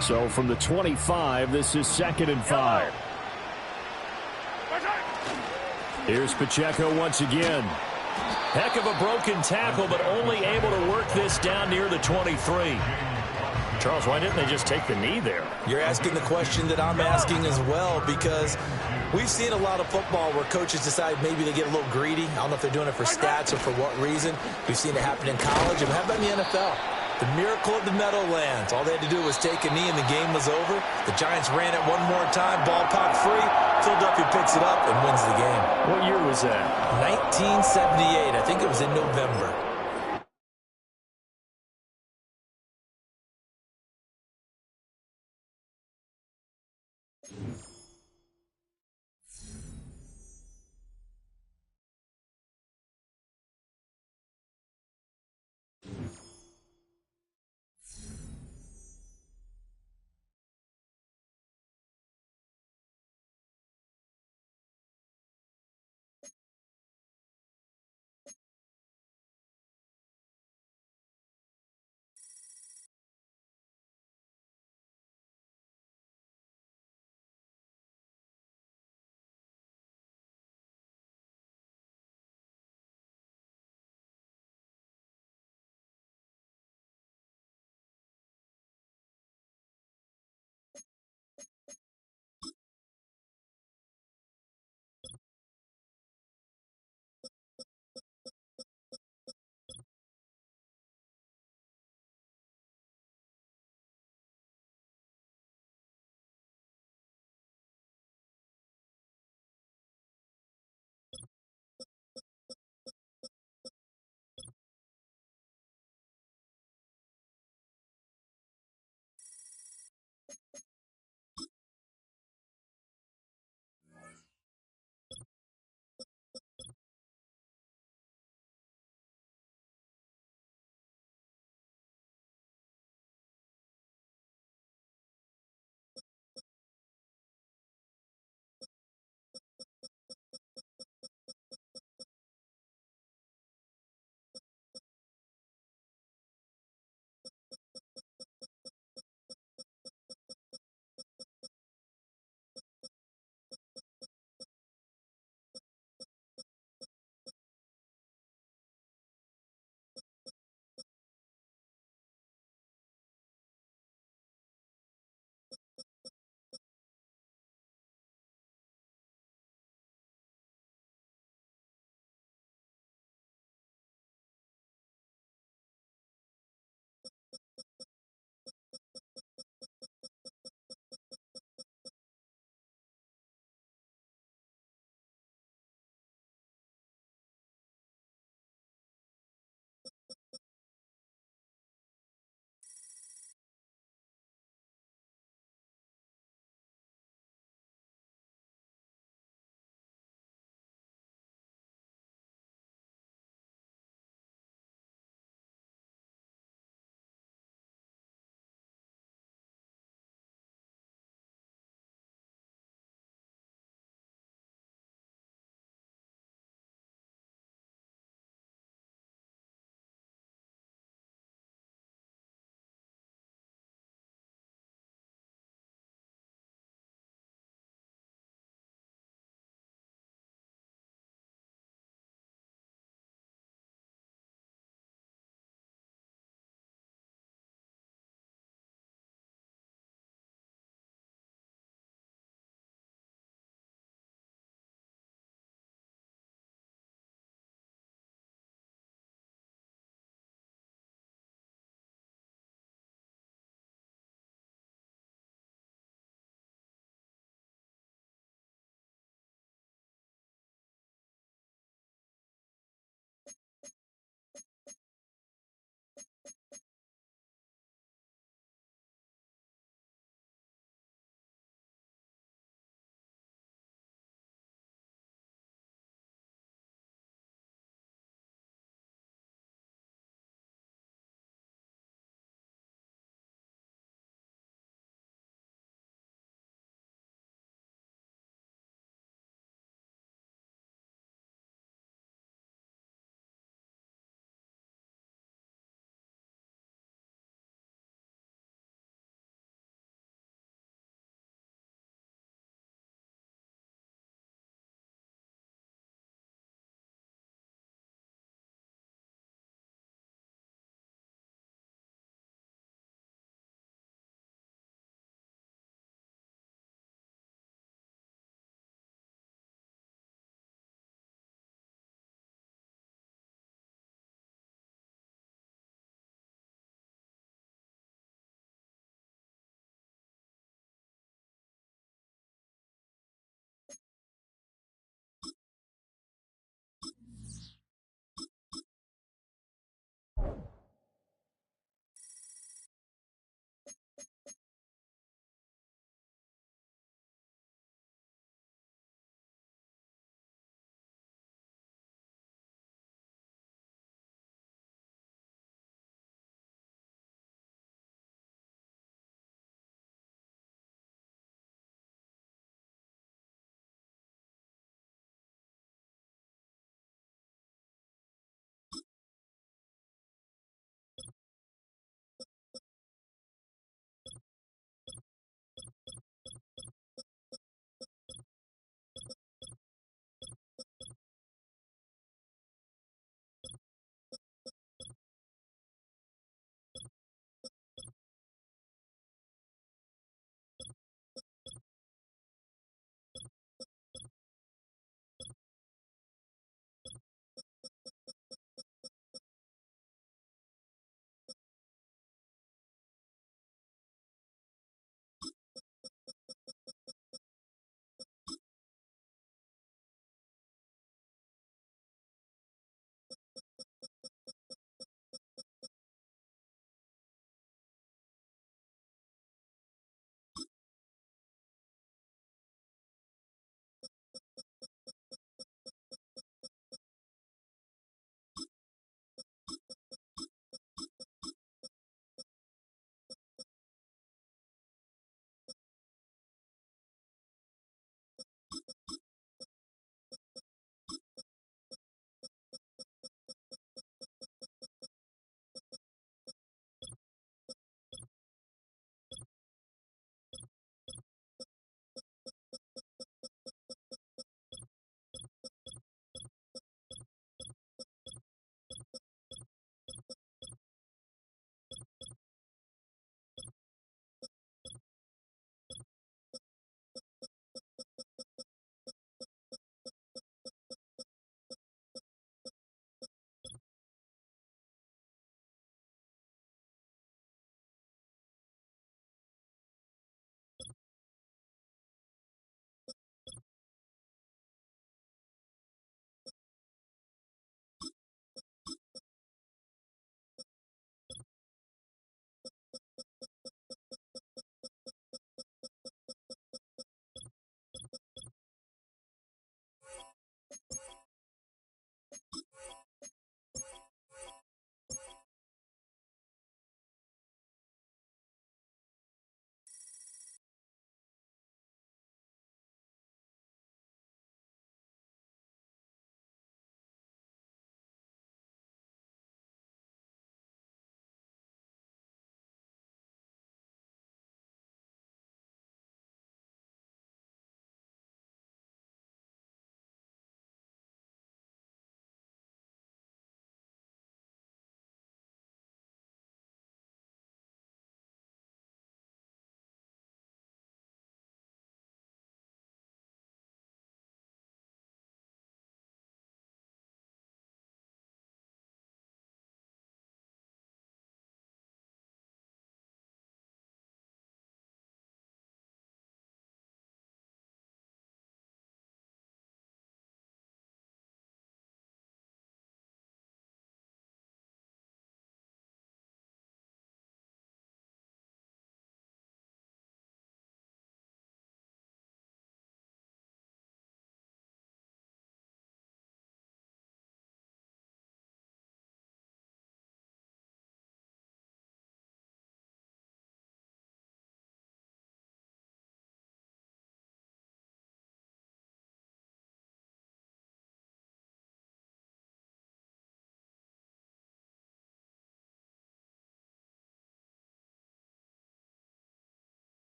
S9: So from the 25, this is 2nd and 5.
S6: Here's Pacheco once again. Heck of a broken tackle, but only able to work this down near the 23. Charles, why didn't they just take the knee there?
S8: You're asking the question that I'm asking as well, because we've seen a lot of football where coaches decide maybe they get a little greedy. I don't know if they're doing it for stats or for what reason. We've seen it happen in college, and how about in the NFL? The miracle of the Meadowlands. All they had to do was take a knee and the game was over. The Giants ran it one more time, ball popped free. Philadelphia picks it up and wins the game.
S6: What year was that?
S8: 1978. I think it was in November.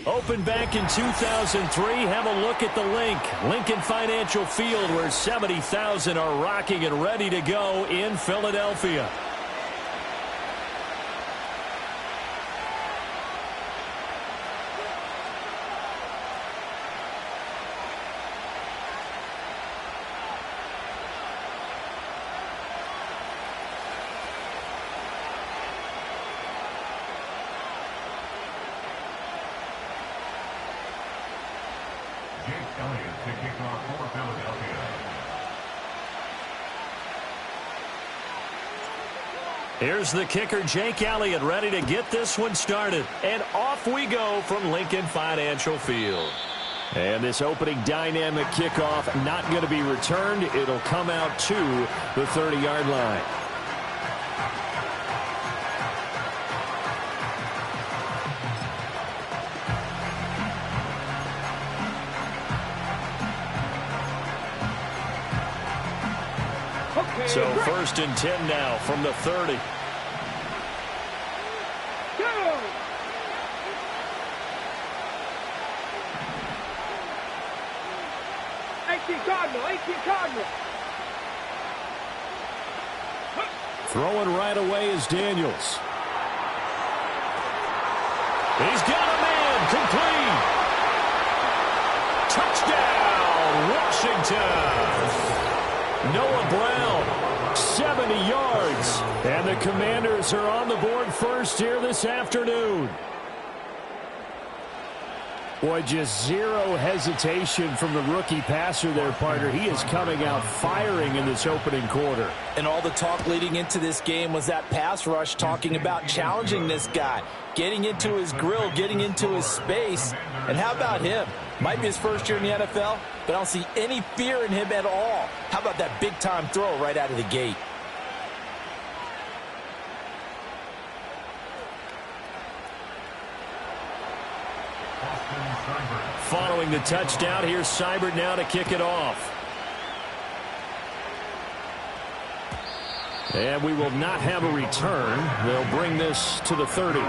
S6: Opened back in 2003. Have a look at the link. Lincoln Financial Field, where 70,000 are rocking and ready to go in Philadelphia.
S7: Elliott to kick off for Philadelphia.
S6: Here's the kicker, Jake Elliott, ready to get this one started. And off we go from Lincoln Financial Field. And this opening dynamic kickoff not going to be returned. It'll come out to the 30-yard line. So 1st and 10 now from the 30.
S5: Go! 18 Cardinal.
S6: Throwing right away is Daniels. He's got a man complete. Touchdown, Washington. Noah Brown, 70 yards. And the Commanders are on the board first here this afternoon. Boy, just zero hesitation from the rookie passer there, partner. He is coming out firing in this opening quarter.
S8: And all the talk leading into this game was that pass rush, talking about challenging this guy, getting into his grill, getting into his space. And how about him? Might be his first year in the NFL, but I don't see any fear in him at all. How about that big-time throw right out of the gate?
S6: Following the touchdown, here's Seibert now to kick it off. And we will not have a return. They'll bring this to the 30.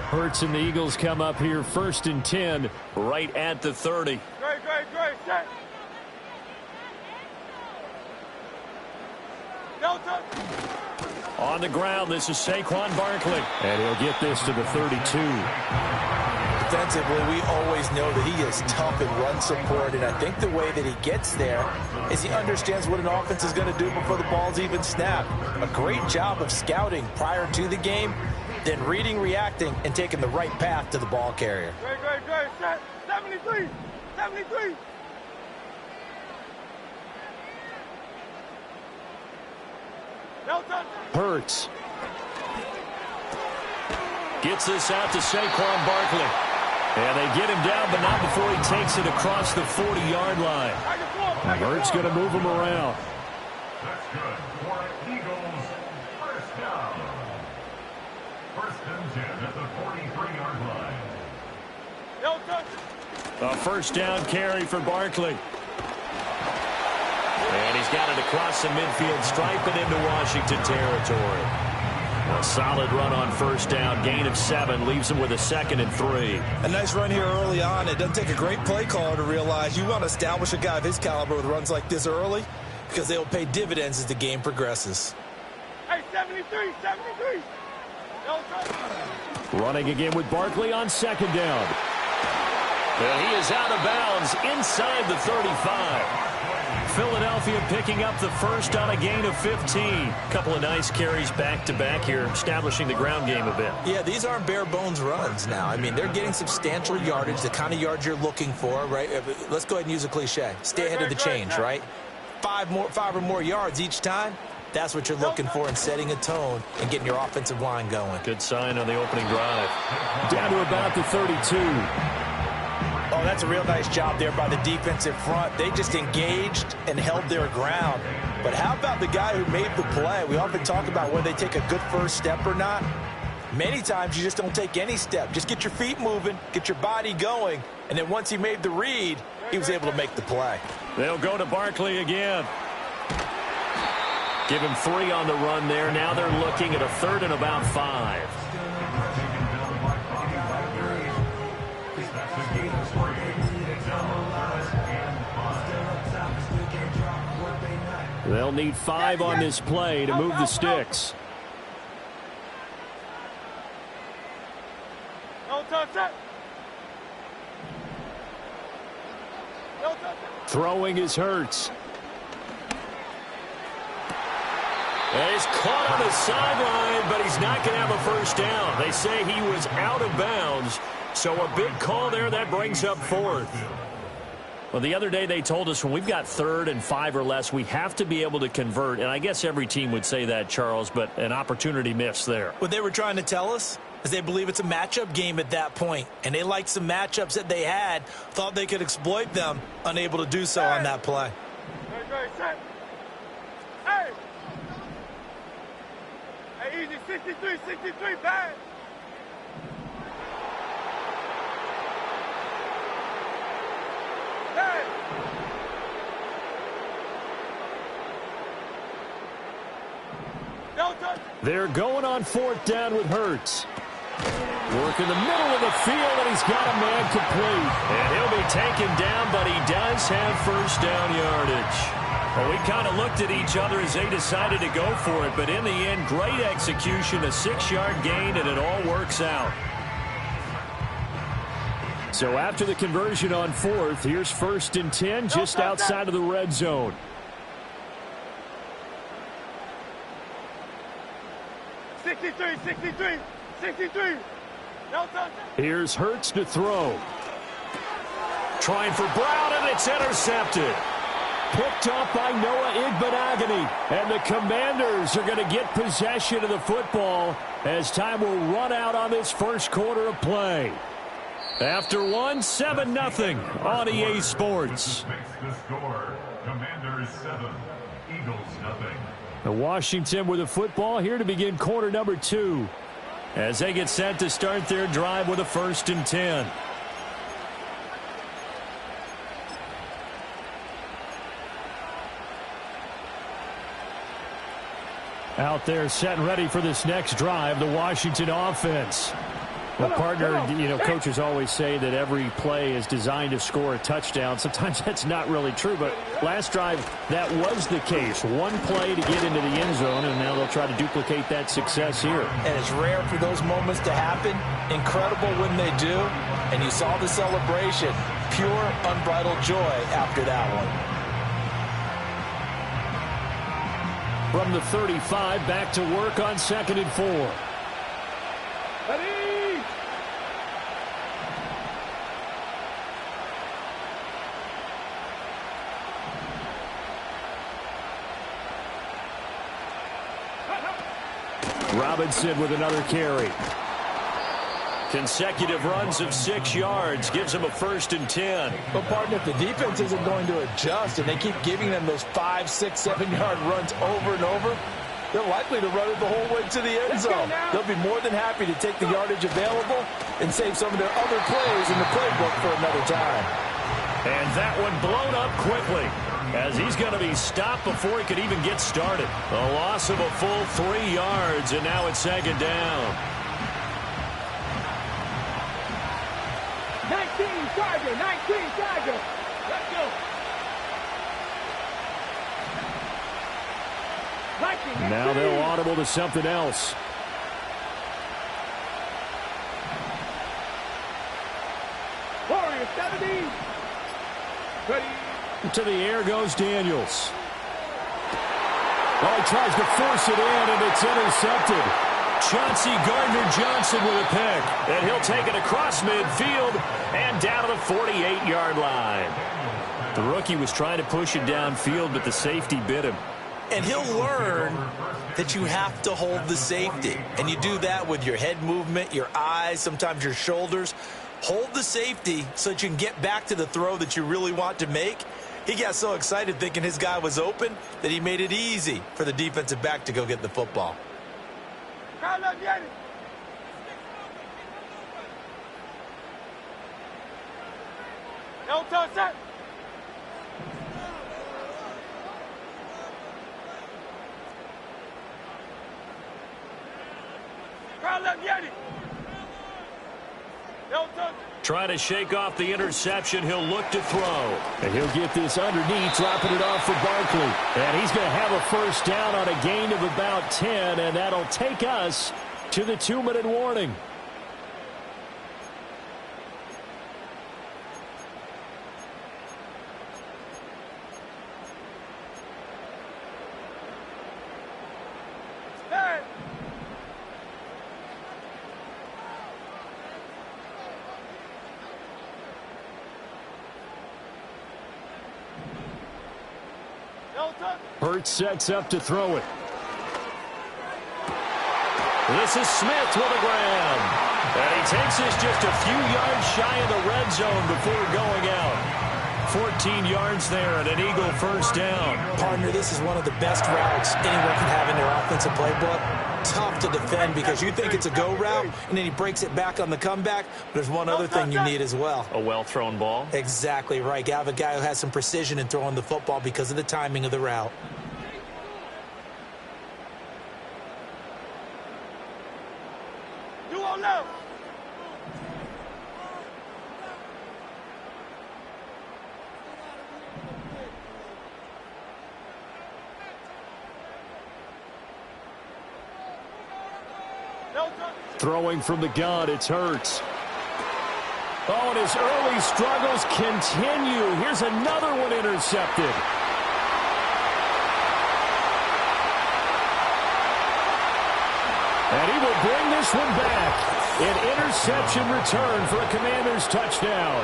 S6: Hurts and the Eagles come up here 1st and 10 right at the 30.
S5: Great. Set. Delta.
S6: On the ground, this is Saquon Barkley. And he'll get this to the 32.
S8: Defensively, we always know that he is tough in run support, and I think the way that he gets there is he understands what an offense is going to do before the ball's even snapped. A great job of scouting prior to the game, then reading, reacting, and taking the right path to the ball carrier.
S5: Great. Set. 73. Delta.
S6: Hurts gets this out to Saquon Barkley. And they get him down, but not before he takes it across the 40-yard line. Hurts going to move him around.
S7: That's good for Eagles. First down. 1st and 10 at the 43-yard line.
S5: Delta.
S6: A first down carry for Barkley. And he's got it across the midfield stripe and into Washington territory. A solid run on first down. Gain of 7 leaves him with a 2nd and 3.
S8: A nice run here early on. It doesn't take a great play caller to realize you want to establish a guy of his caliber with runs like this early, because they'll pay dividends as the game progresses.
S5: Hey, 73. Delta.
S6: Running again with Barkley on 2nd down. And he is out of bounds inside the 35. Philadelphia picking up the first on a gain of 15. Couple of nice carries back-to-back here, establishing the ground game a bit.
S8: Yeah, these aren't bare-bones runs now. I mean, they're getting substantial yardage, the kind of yards you're looking for, right? Let's go ahead and use a cliche. Stay ahead of the change, right? 5 or more yards each time. That's what you're looking for in setting a tone and getting your offensive line going.
S6: Good sign on the opening drive. Down to about the 32.
S8: Oh, that's a real nice job there by the defensive front. They just engaged and held their ground. But how about the guy who made the play? We often talk about whether they take a good first step or not. Many times you just don't take any step. Just get your feet moving, get your body going, and then once he made the read, he was able to make the play.
S6: They'll go to Barkley again. Give him 3 on the run there. Now they're looking at a 3rd and about 5. They'll need 5 on this play to move the sticks. Throwing is Hurts. And he's caught on the sideline, but he's not going to have a first down. They say he was out of bounds, so a big call there. That brings up 4th. Well, the other day they told us when we've got 3rd and 5 or less, we have to be able to convert. And I guess every team would say that, Charles, but an opportunity missed there.
S8: What they were trying to tell us is they believe it's a matchup game at that point. And they liked some matchups that they had, thought they could exploit them, unable to do so on that play.
S5: Hey! Hey, easy, 63, bad.
S6: They're going on 4th down with Hurts. Work in the middle of the field, and he's got a man complete. And he'll be taken down, but he does have first down yardage. Well, we kind of looked at each other as they decided to go for it, but in the end, great execution, a 6-yard gain, and it all works out. So after the conversion on 4th, here's 1st and 10 just outside of the red zone. Here's Hurts to throw. Trying for Brown, and it's intercepted. Picked up by Noah Igbinoghene. And the Commanders are going to get possession of the football as time will run out on this first quarter of play. After 7-0 on EA Sports.
S7: The score, Commanders 7, Eagles nothing.
S6: Washington with the football here to begin quarter number 2 as they get set to start their drive with a 1st and 10. Out there set and ready for this next drive, the Washington offense. Well, partner, coaches always say that every play is designed to score a touchdown. Sometimes that's not really true, but last drive, that was the case. One play to get into the end zone, and now they'll try to duplicate that success here.
S8: And it's rare for those moments to happen. Incredible when they do. And you saw the celebration. Pure, unbridled joy after that one.
S6: From the 35, back to work on 2nd and 4.
S5: Ready?
S6: Robinson with another carry. Consecutive runs of 6 yards gives them a 1st and 10.
S8: But, partner, if the defense isn't going to adjust and they keep giving them those 5, 6, 7-yard runs over and over, they're likely to run it the whole way to the end zone. They'll be more than happy to take the yardage available and save some of their other plays in the playbook for another time.
S6: And that one blown up quickly as he's going to be stopped before he could even get started. A loss of a full 3 yards, and now it's 2nd down.
S5: 19 Tiger. Let's go. 19.
S6: Now they'll audible to something else.
S5: Warriors 70. Ready.
S6: To the air goes Daniels. Oh, he tries to force it in, and it's intercepted. Chauncey Gardner-Johnson with a pick. And he'll take it across midfield and down to the 48-yard line. The rookie was trying to push it downfield, but the safety bit him.
S8: And he'll learn that you have to hold the safety. And you do that with your head movement, your eyes, sometimes your shoulders. Hold the safety so that you can get back to the throw that you really want to make. He got so excited thinking his guy was open that he made it easy for the defensive back to go get the football.
S5: No touch that.
S6: Trying to shake off the interception. He'll look to throw.
S9: And he'll get this underneath, dropping it off for Barkley. And he's going to have a first down on a gain of about 10, and that'll take us to the 2-minute warning.
S6: Hurts sets up to throw it. This is Smith with a grab. And he takes this just a few yards shy of the red zone before going out. 14 yards there and an Eagle first down.
S8: Partner, this is one of the best routes anyone can have in their offensive playbook. Tough to defend because you think it's a go route, and then he breaks it back on the comeback. But there's one other thing you need as well.
S6: A well-thrown ball.
S8: Exactly right. You have a guy who has some precision in throwing the football because of the timing of the route.
S5: You won't know.
S6: Throwing from the gun, it's Hurts. Oh, and his early struggles continue. Here's another one intercepted. And he will bring this one back. An interception return for a Commanders touchdown.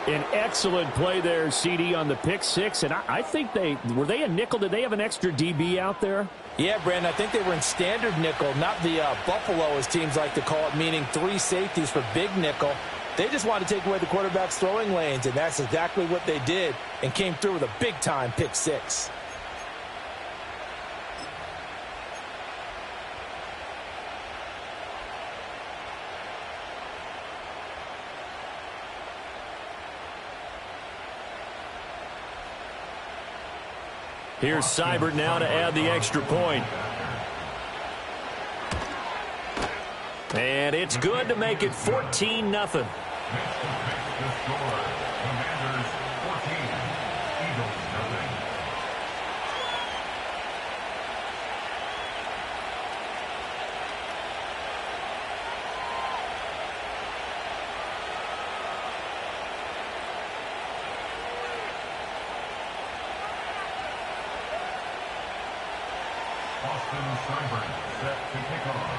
S9: An excellent play there, CD, on the pick six. And I think were they a nickel? Did they have an extra DB out there?
S8: Yeah, Brandon, I think they were in standard nickel, not the Buffalo, as teams like to call it, meaning 3 safeties for big nickel. They just wanted to take away the quarterback's throwing lanes, and that's exactly what they did, and came through with a big-time pick six.
S6: Here's Seibert now to add the extra point. And it's good to make it 14-0.
S7: Austin Seibert set to kick off.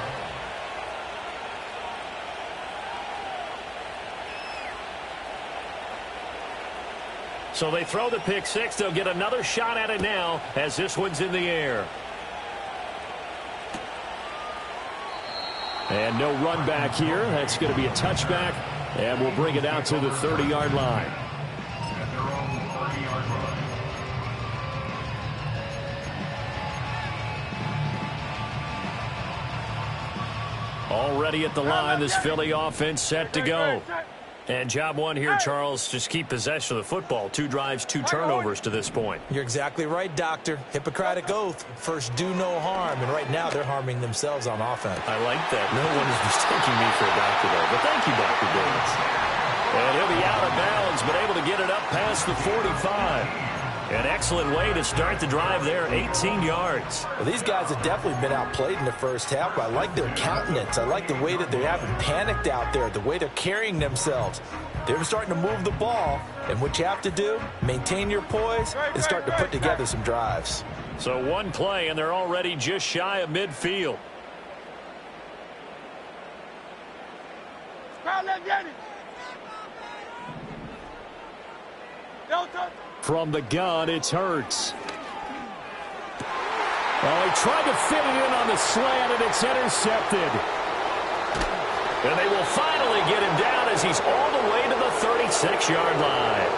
S6: So they throw the pick six. They'll get another shot at it now as this one's in the air. And no run back here. That's going to be a touchback. And we'll bring it out to the 30-yard line.
S7: At their own 30-yard line.
S6: Already at the line, this Philly offense set to go. And job one here, Charles, just keep possession of the football. 2 drives, 2 turnovers to this point.
S8: You're exactly right, Doctor. Hippocratic oath. First, do no harm. And right now, they're harming themselves on offense.
S6: I like that. No one is mistaking me for a doctor, though. But thank you, Dr. Davis. And he'll be out of bounds, but able to get it up past the 45. An excellent way to start the drive there, 18 yards.
S8: Well, these guys have definitely been outplayed in the first half, but I like their countenance. I like the way that they haven't panicked out there, the way they're carrying themselves. They're starting to move the ball, and what you have to do, maintain your poise and start to put together some drives.
S6: So one play, and they're already just shy of midfield. From the gun, it's Hurts. Oh, he tried to fit it in on the slant, and it's intercepted. And they will finally get him down as he's all the way to the 36-yard line.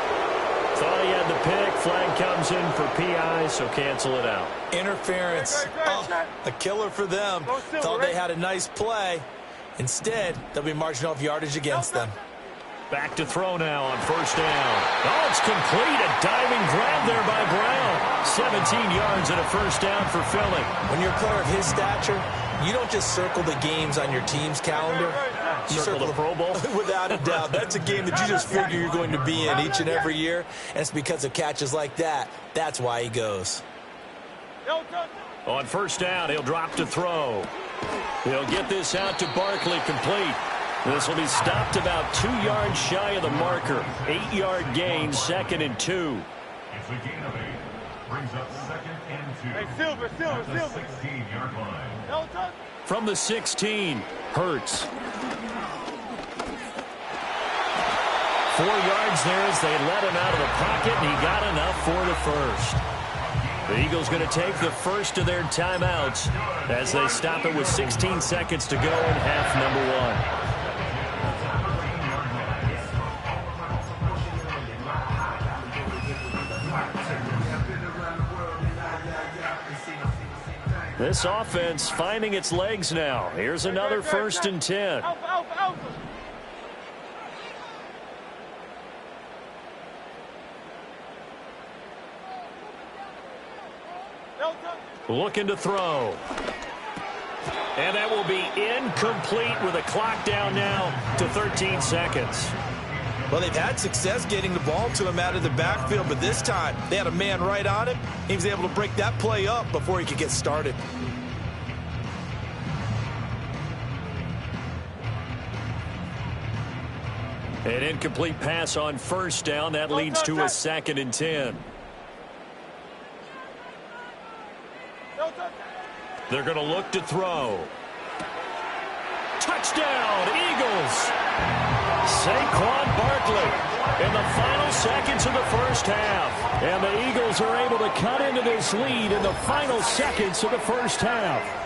S6: Thought he had the pick. Flag comes in for PI, so cancel it out.
S8: Interference. Oh, a killer for them. Thought they had a nice play. Instead, they'll be marching off yardage against them.
S6: Back to throw now on first down. Oh, it's complete. A diving grab there by Brown. 17 yards and a first down for Philly.
S8: When you're a player of his stature, you don't just circle the games on your team's calendar.
S6: Circle the Pro Bowl?
S8: Without a doubt. That's a game that you just figure you're going to be in each and every year, and it's because of catches like that. That's why he goes.
S6: On first down, he'll drop to throw. He'll get this out to Barkley, complete. This will be stopped about 2 yards shy of the marker. 8-yard gain, 2nd and 2.
S7: It's a gain of 8. Brings up 2nd and 2.
S5: Hey, Silver.
S7: The 16-yard line.
S6: From the 16, Hurts. 4 yards there as they let him out of the pocket, and he got enough for the first. The Eagles going to take the first of their timeouts as they stop it with 16 seconds to go in half number 1. This offense finding its legs now. Here's another 1st and 10. Looking to throw. And that will be incomplete with a clock down now to 13 seconds.
S8: Well, they've had success getting the ball to him out of the backfield, but this time they had a man right on him. He was able to break that play up before he could get started.
S6: An incomplete pass on first down. That leads to a 2nd and 10. They're going to look to throw. Touchdown, Eagles! Saquon Barkley in the final seconds of the first half. And the Eagles are able to cut into this lead in the final seconds of the first half.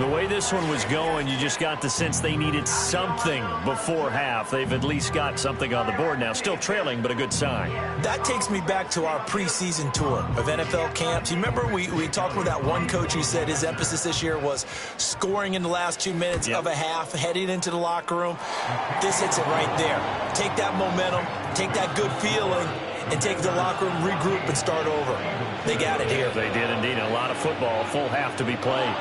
S6: The way this one was going, you just got the sense they needed something before half. They've at least got something on the board now. Still trailing, but a good sign.
S8: That takes me back to our preseason tour of NFL camps. You remember we talked with that one coach who said his emphasis this year was scoring in the last 2 minutes of a half, heading into the locker room. This hits it right there. Take that momentum, take that good feeling, and take the locker room, regroup, and start over. They got it here.
S6: They did indeed. A lot of football, full half to be played.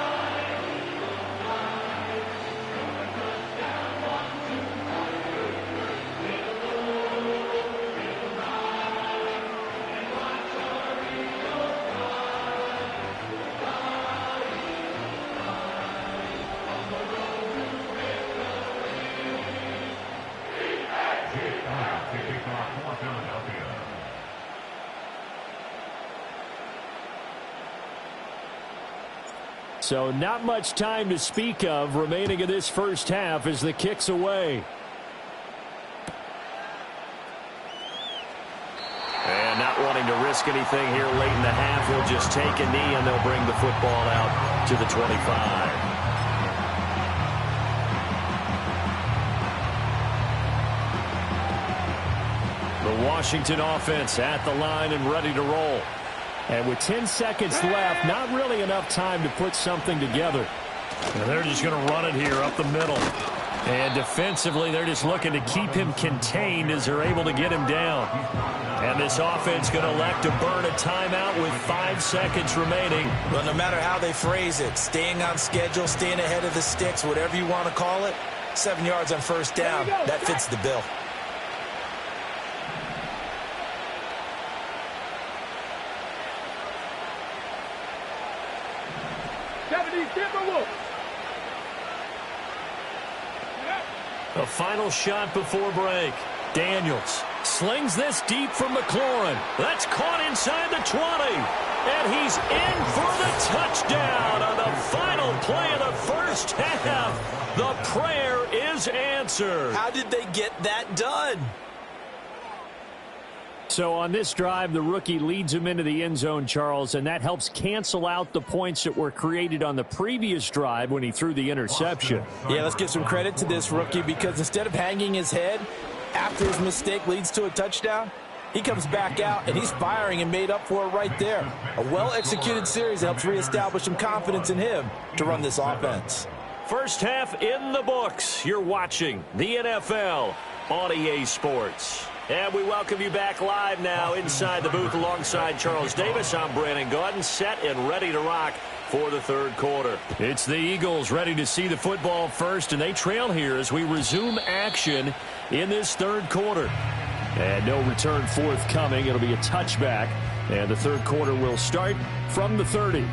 S6: So not much time to speak of remaining in this first half as the kick's away. And not wanting to risk anything here late in the half, he'll just take a knee and they'll bring the football out to the 25. The Washington offense at the line and ready to roll. And with 10 seconds left, not really enough time to put something together. And they're just going to run it here up the middle. And defensively, they're just looking to keep him contained as they're able to get him down. And this offense going to elect to burn a timeout with 5 seconds remaining.
S8: Well, no matter how they phrase it, staying on schedule, staying ahead of the sticks, whatever you want to call it, 7 yards on first down, that fits the bill.
S6: A final shot before break. Daniels slings this deep from McLaurin. That's caught inside the 20. And he's in for the touchdown on the final play of the first half. The prayer is answered.
S8: How did they get that done?
S9: So on this drive, the rookie leads him into the end zone, Charles, and that helps cancel out the points that were created on the previous drive when he threw the interception.
S8: Yeah, let's give some credit to this rookie because instead of hanging his head after his mistake leads to a touchdown, he comes back out and he's firing and made up for it right there. A well-executed series helps reestablish some confidence in him to run this offense.
S6: First half in the books. You're watching the NFL on EA Sports. And we welcome you back live now inside the booth alongside Charles Davis. I'm Brandon Gaudin, set and ready to rock for the third quarter. It's the Eagles ready to see the football first, and they trail here as we resume action in this third quarter. And no return forthcoming. It'll be a touchback, and the third quarter will start from the 30.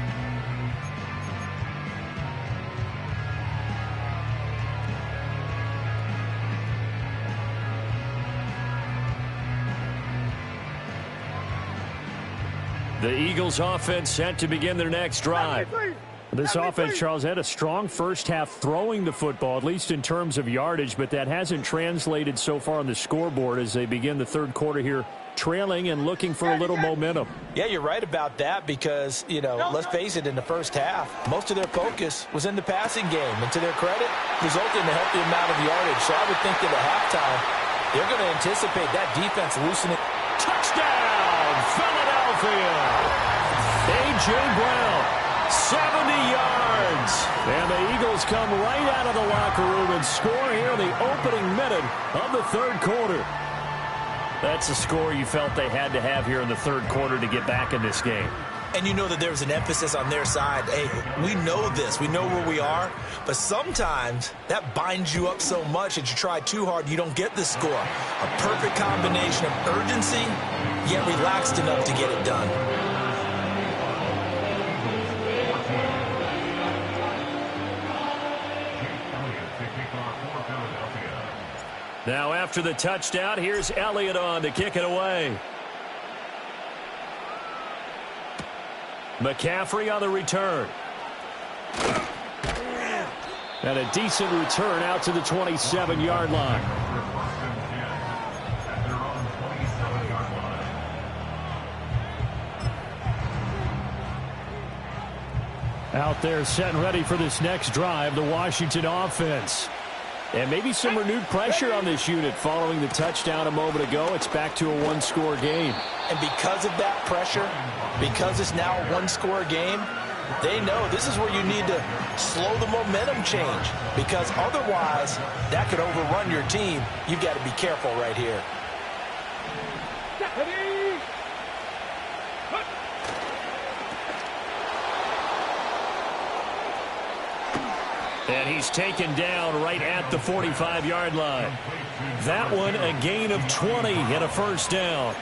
S6: The Eagles offense set to begin their next drive.
S9: This offense, Charles, had a strong first half throwing the football, at least in terms of yardage, but that hasn't translated so far on the scoreboard as they begin the third quarter here, trailing and looking for a little momentum.
S8: Yeah, you're right about that because, you know, let's face it, in the first half, most of their focus was in the passing game. And to their credit, resulted in a healthy amount of yardage. So I would think that at halftime, they're going to anticipate that defense loosening.
S6: Touchdown, Philadelphia! A.J. Brown, 70 yards. And the Eagles come right out of the locker room and score here in the opening minute of the third quarter.
S9: That's a score you felt they had to have here in the third quarter to get back in this game.
S8: And you know that there's an emphasis on their side. Hey, we know this. We know where we are. But sometimes that binds you up so much that you try too hard, you don't get the score. A perfect combination of urgency, yet relaxed enough to get it done.
S6: Now after the touchdown, here's Elliott on to kick it away. McCaffrey on the return. And a decent return out to the 27-yard line.
S9: Out there set and ready for this next drive, the Washington offense. And maybe some renewed pressure on this unit following the touchdown a moment ago. It's back to a one-score game.
S8: And because of that pressure, because it's now a one-score game, they know this is where you need to slow the momentum change. Because otherwise, that could overrun your team. You've got to be careful right here.
S6: And he's taken down right at the 45-yard line. That one, a gain of 20 and a first down.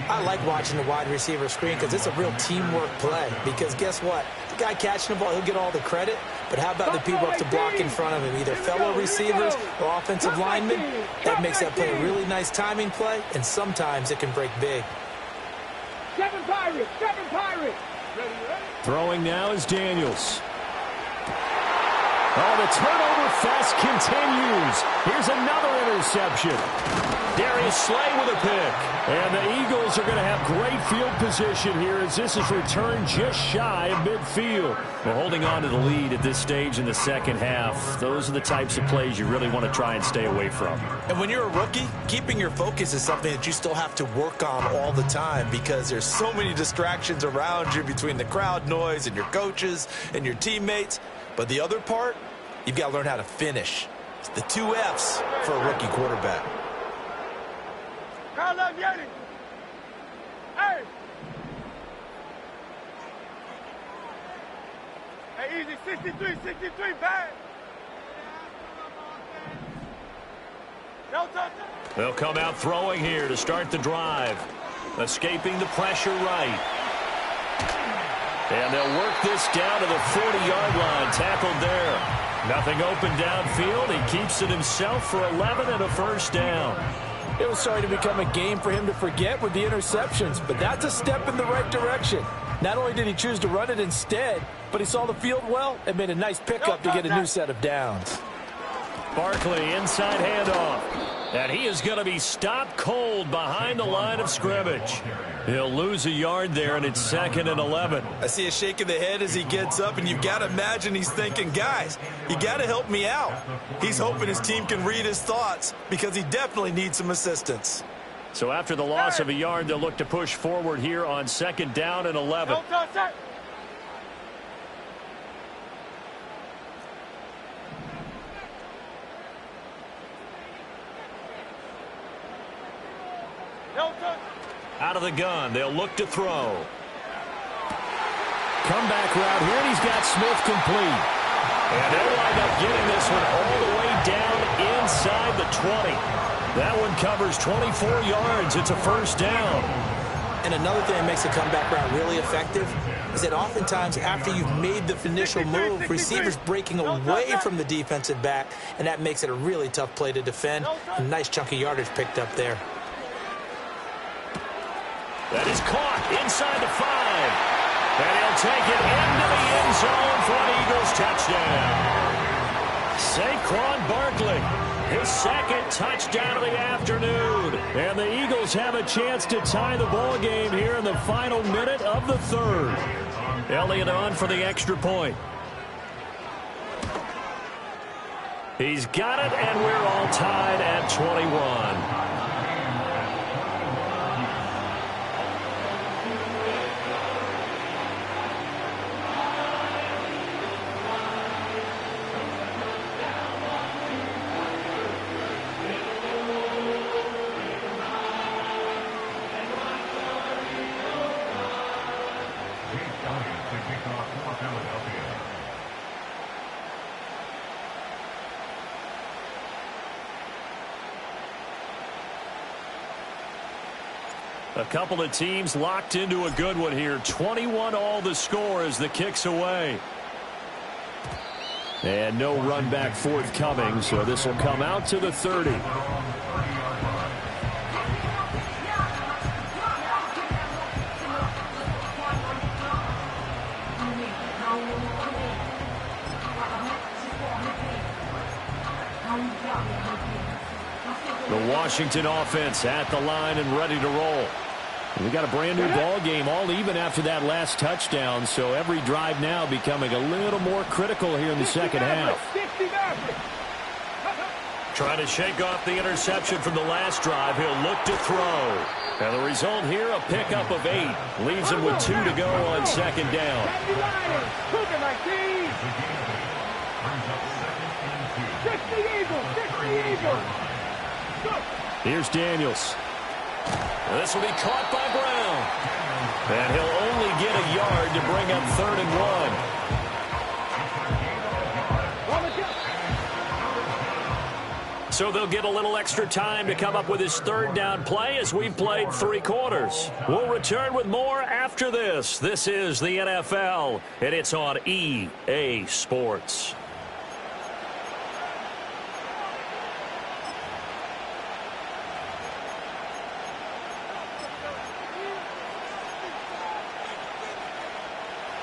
S8: I like watching the wide receiver screen because it's a real teamwork play. Because guess what? The guy catching the ball, he'll get all the credit. But how about the people up to block in front of him, either fellow receivers or offensive linemen? That makes that play a really nice timing play, and sometimes it can break big.
S5: Kevin Pirate.
S6: Throwing now is Daniels. Oh, the turnover fest continues. Here's another interception. Darius Slay with a pick. And the Eagles are going to have great field position here as this is returned just shy of midfield. We're holding on to the lead at this stage in the second half. Those are the types of plays you really want to try and stay away from.
S8: And when you're a rookie, keeping your focus is something that you still have to work on all the time because there's so many distractions around you between the crowd noise and your coaches and your teammates. But the other part, you've got to learn how to finish. It's the 2 F's for a rookie quarterback.
S5: Hey! Hey, easy, 63, bang! No touch.
S6: They'll come out throwing here to start the drive. Escaping the pressure right. And they'll work this down to the 40-yard line. Tackled there. Nothing open downfield. He keeps it himself for 11 and a first down.
S8: It was starting to become a game for him to forget with the interceptions, but that's a step in the right direction. Not only did he choose to run it instead, but he saw the field well and made a nice pickup to get a new set of downs.
S6: Barkley inside handoff. And he is going to be stopped cold behind the line of scrimmage. He'll lose a yard there, and it's 2nd and 11.
S8: I see a shake of the head as he gets up, and you've got to imagine he's thinking, guys, you got to help me out. He's hoping his team can read his thoughts because he definitely needs some assistance.
S6: So after the loss of a yard, they'll look to push forward here on 2nd down and 11.
S5: No touch.
S6: Out of the gun, they'll look to throw. comeback route here, and he's got Smith complete. And they'll wind up getting this one all the way down inside the 20. That one covers 24 yards. It's a first down.
S8: And another thing that makes the comeback route really effective is that oftentimes after you've made the initial move, receivers breaking away from the defensive back, and that makes it a really tough play to defend. A nice chunk of yardage picked up there.
S6: That is caught inside the 5. And he'll take it into the end zone for an Eagles touchdown. Saquon Barkley, his second touchdown of the afternoon. And the Eagles have a chance to tie the ball game here in the final minute of the third. Elliott on for the extra point. He's got it, and we're all tied at 21. A couple of teams locked into a good one here. 21 all the score as the kick's away. And no run back forthcoming, so this will come out to the 30. The Washington offense at the line and ready to roll. We got a brand new ball game, all even after that last touchdown, so every drive now becoming a little more critical here in the second half. Trying to shake off the interception from the last drive. He'll look to throw. And the result here, a pickup of 8. Leaves him with 2 to go on second down. Here's Daniels. This will be caught by Brown. And he'll only get a yard to bring up 3rd and 1. So they'll get a little extra time to come up with his 3rd down play as we've played 3 quarters. We'll return with more after this. This is the NFL, and it's on EA Sports.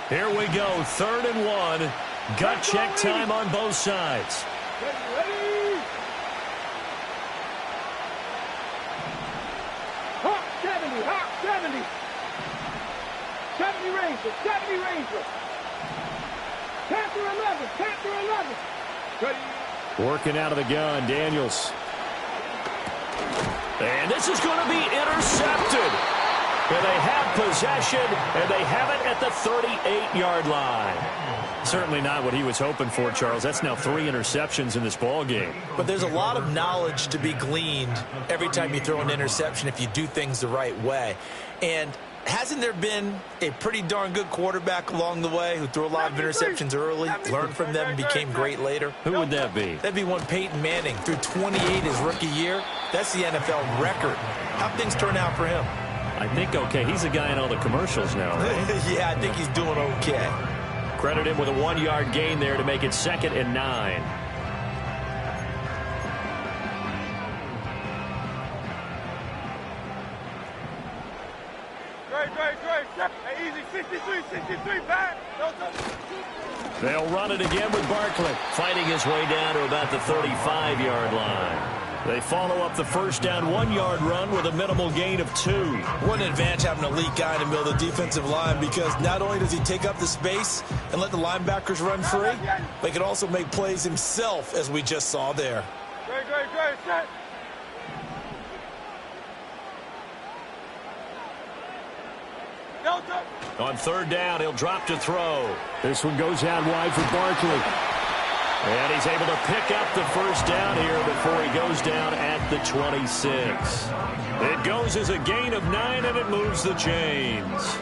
S6: Here we go, 3rd and 1. Gut check time on both sides.
S5: Ready? Hawk 70, Hawk 70. 70 Ranger, 70 Ranger. Panther 11, Panther 11. Ready?
S6: Working out of the gun, Daniels. And this is going to be intercepted. And they have possession, and they have it at the 38-yard line. Certainly not what he was hoping for, Charles. That's now 3 interceptions in this ball game.
S8: But there's a lot of knowledge to be gleaned every time you throw an interception if you do things the right way. And hasn't there been a pretty darn good quarterback along the way who threw a lot of interceptions early, learned from them, and became great later?
S6: Who would that be?
S8: That'd be one Peyton Manning. Threw 28 his rookie year. That's the NFL record. How'd things turn out for him?
S6: I think okay. He's a guy in all the commercials now, right?
S8: Yeah, I think he's doing okay.
S6: Credit him with a 1-yard gain there to make it 2nd and 9.
S5: Great. Hey, easy, 63, Pat.
S6: They'll run it again with Barkley, fighting his way down to about the 35-yard line. They follow up the first down 1-yard run with a minimal gain of 2.
S8: What an advantage having an elite guy in the middle of the defensive line, because not only does he take up the space and let the linebackers run free, but he can also make plays himself, as we just saw there.
S5: Great, set. Delta.
S6: On 3rd down, he'll drop to throw. This one goes out wide for Barkley. And he's able to pick up the first down here before he goes down at the 26. It goes as a gain of 9, and it moves the chains.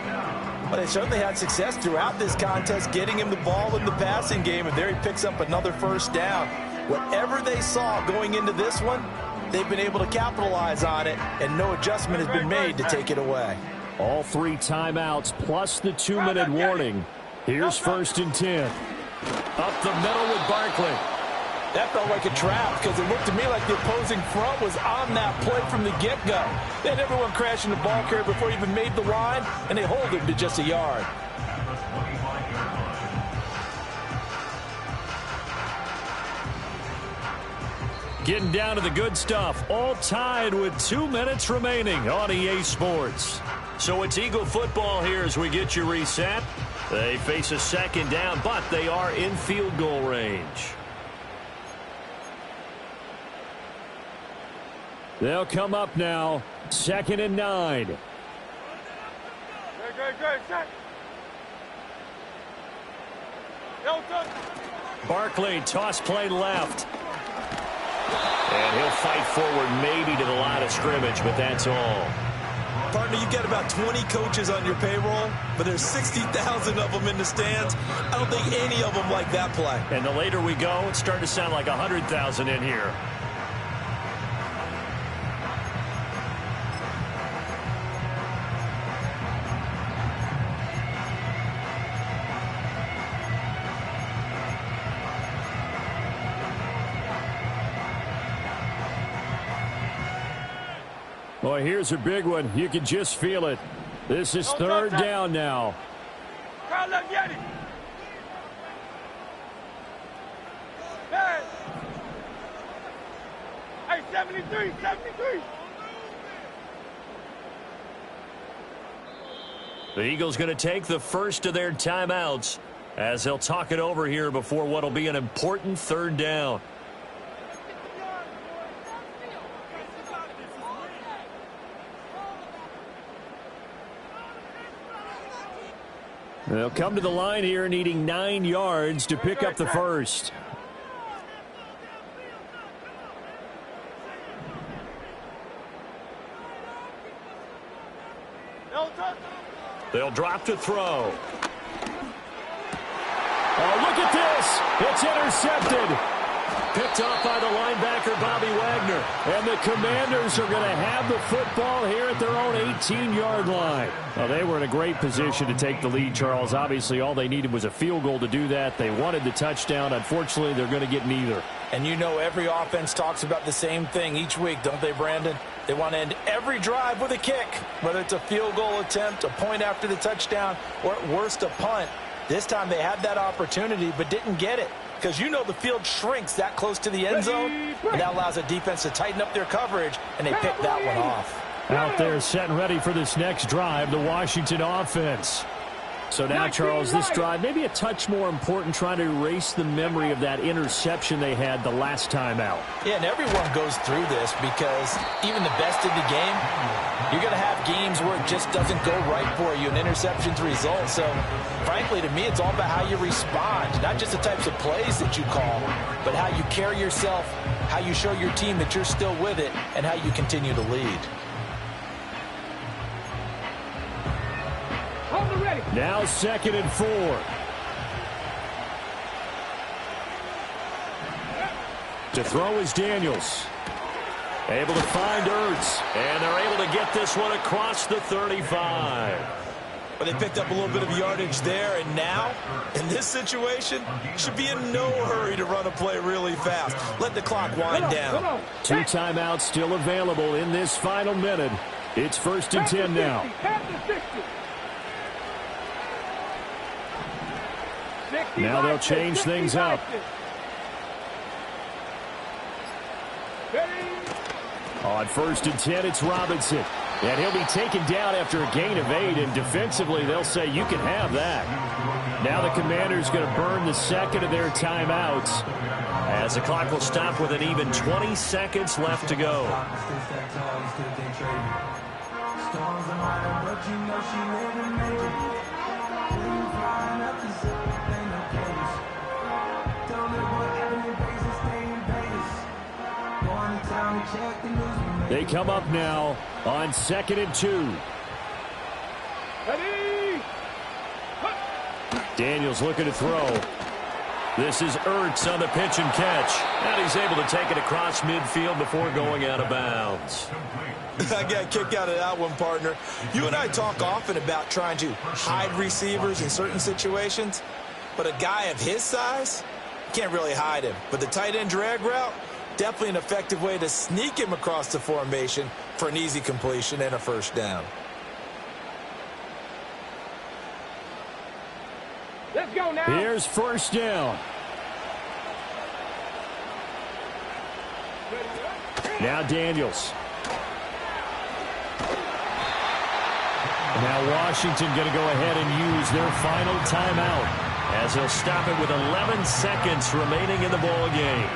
S8: Well, they certainly had success throughout this contest, getting him the ball in the passing game, and there he picks up another first down. Whatever they saw going into this one, they've been able to capitalize on it, and no adjustment has been made to take it away.
S6: All 3 timeouts plus the 2-minute warning. Here's 1st and 10. Up the middle with Barkley.
S8: That felt like a trap because it looked to me like the opposing front was on that play from the get-go. They had everyone crashing the ball carrier before he even made the line, and they hold him to just a yard.
S6: Getting down to the good stuff. All tied with 2 minutes remaining on EA Sports. So it's Eagle football here as we get you reset. They face a 2nd down, but they are in field goal range. They'll come up now, 2nd and 9.
S5: Good. Set.
S6: Barkley, toss play left. And he'll fight forward maybe to the line of scrimmage, but that's all.
S8: Partner, you've got about 20 coaches on your payroll, but there's 60,000 of them in the stands. I don't think any of them like that play.
S6: And the later we go, it's starting to sound like 100,000 in here. Boy, here's a big one. You can just feel it. This is 3rd down now.
S5: Hey, 73.
S6: The Eagles going to take the first of their timeouts as they'll talk it over here before what will be an important 3rd down. They'll come to the line here needing 9 yards to pick up the first. They'll drop to throw. Oh, look at this. It's intercepted. Picked off by the linebacker, Bobby Wagner. And the Commanders are going to have the football here at their own 18-yard line. Well, they were in a great position to take the lead, Charles. Obviously, all they needed was a field goal to do that. They wanted the touchdown. Unfortunately, they're going to get neither.
S8: And you know every offense talks about the same thing each week, don't they, Brandon? They want to end every drive with a kick, whether it's a field goal attempt, a point after the touchdown, or at worst a punt. This time they had that opportunity but didn't get it. Because you know the field shrinks that close to the end zone, and that allows the defense to tighten up their coverage, and they pick that one off.
S6: Out there set and ready for this next drive, the Washington offense. So now, Charles, this drive maybe a touch more important, trying to erase the memory of that interception they had the last time out.
S8: Yeah, and everyone goes through this because even the best in the game, you're going to have games where it just doesn't go right for you, and interceptions result. So, frankly, to me, it's all about how you respond, not just the types of plays that you call, but how you carry yourself, how you show your team that you're still with it, and how you continue to lead.
S6: Now 2nd and 4. To throw is Daniels. Able to find Ertz. And they're able to get this one across the 35.
S8: But they picked up a little bit of yardage there, and now, in this situation, should be in no hurry to run a play really fast. Let the clock wind down.
S6: 2 timeouts still available in this final minute. It's 1st and 10 now. Now they'll change things up. On 1st and 10, it's Robinson. And he'll be taken down after a gain of 8, and defensively they'll say you can have that. Now the Commanders going to burn the 2nd of their timeouts as the clock will stop with an even 20 seconds left to go. They come up now on 2nd and 2.
S5: Ready?
S6: Daniels looking to throw. This is Ertz on the pitch and catch. And he's able to take it across midfield before going out of bounds.
S8: I got a kick out of that one, partner. You and I talk often about trying to hide receivers in certain situations, but a guy of his size, can't really hide him. But the tight end drag route, definitely an effective way to sneak him across the formation for an easy completion and a first down.
S5: Let's go now.
S9: Here's first down.
S6: Now Daniels. Now Washington going to go ahead and use their final timeout as he'll stop it with 11 seconds remaining in the ball game.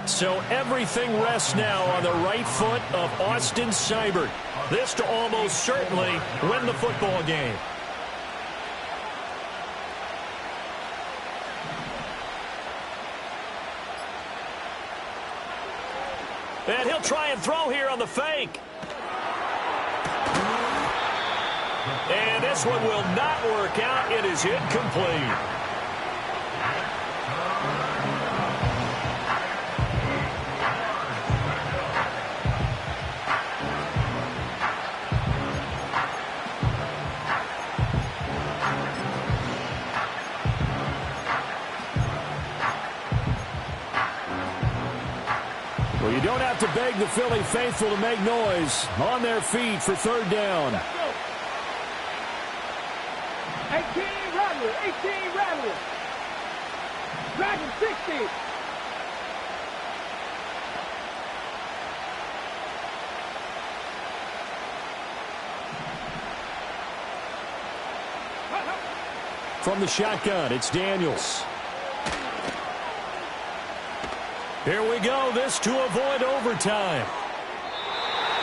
S6: So everything rests now on the right foot of Austin Seibert. This to almost certainly win the football game. And he'll try and throw here on the fake. And this one will not work out. It is incomplete.
S9: Well, you don't have to beg the Philly faithful to make noise. On their feet for third down.
S5: 18 Rattler, 18 Rattler. Dragon 60.
S9: From the shotgun, it's Daniels.
S6: Here we go. This to avoid overtime.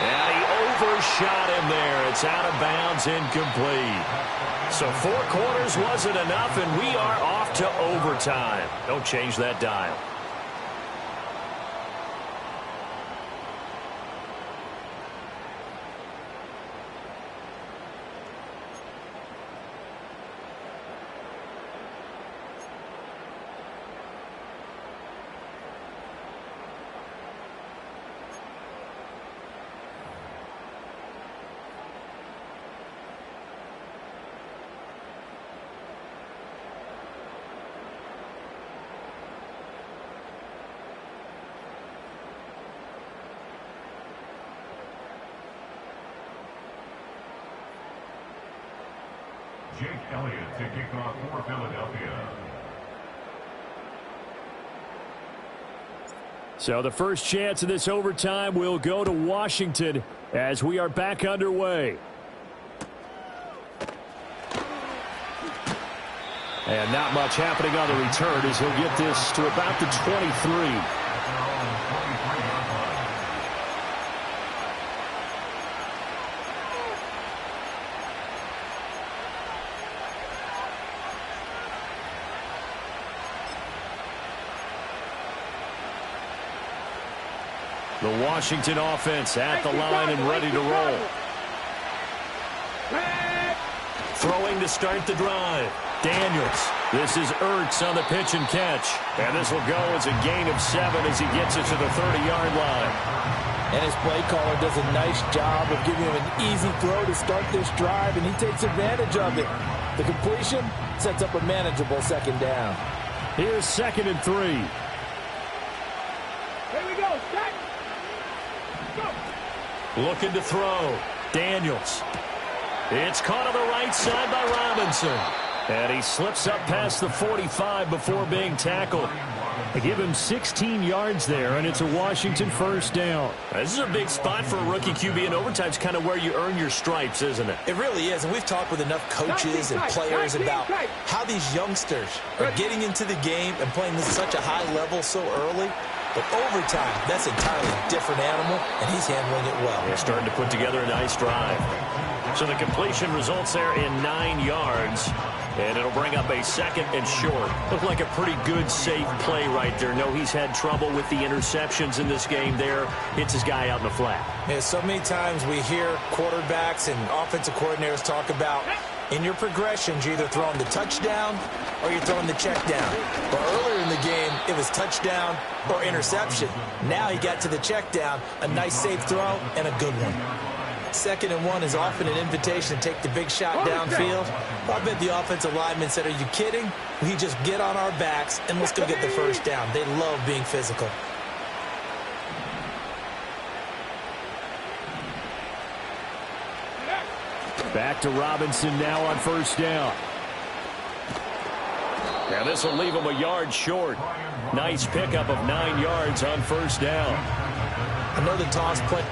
S6: And he overshot him there. It's out of bounds, incomplete. So 4 quarters wasn't enough, and we are off to overtime. Don't change that dial.
S7: Jake Elliott to kick off for Philadelphia.
S9: So the first chance of this overtime will go to Washington as we are back underway. And not much happening on the return as he'll get this to about the 23.
S6: The Washington offense at the line and ready to roll. Throwing to start the drive. Daniels. This is Ertz on the pitch and catch. And this will go as a gain of 7 as he gets it to the 30-yard line.
S8: And his play caller does a nice job of giving him an easy throw to start this drive, and he takes advantage of it. The completion sets up a manageable second down.
S9: Here's 2nd and 3.
S5: Here we go. Set. Go.
S6: Looking to throw. Daniels. It's caught on the right side by Robinson. And he slips up past the 45 before being tackled. They give him 16 yards there, and it's a Washington first down. This is a big spot for a rookie QB, and overtime's kind of where you earn your stripes, isn't it?
S8: It really is, and we've talked with enough coaches and players about how these youngsters are getting into the game and playing this such a high level so early. But overtime, that's an entirely different animal, and he's handling it well.
S6: They're starting to put together a nice drive. So the completion results there in 9 yards. And it'll bring up a second and short. Looked like a pretty good, safe play right there. No, he's had trouble with the interceptions in this game there. Hits his guy out in the flat.
S8: Yeah, so many times we hear quarterbacks and offensive coordinators talk about in your progressions, you're either throwing the touchdown or you're throwing the check down. But earlier in the game, it was touchdown or interception. Now he got to the check down, a nice safe throw, and a good one. 2nd and 1 is often an invitation to take the big shot downfield. I bet the offensive lineman said, are you kidding? We just get on our backs and let's go get the first down. They love being physical.
S6: Back to Robinson now on first down. Now this will leave him a yard short. Nice pickup of 9 yards on first down.
S8: Another toss play.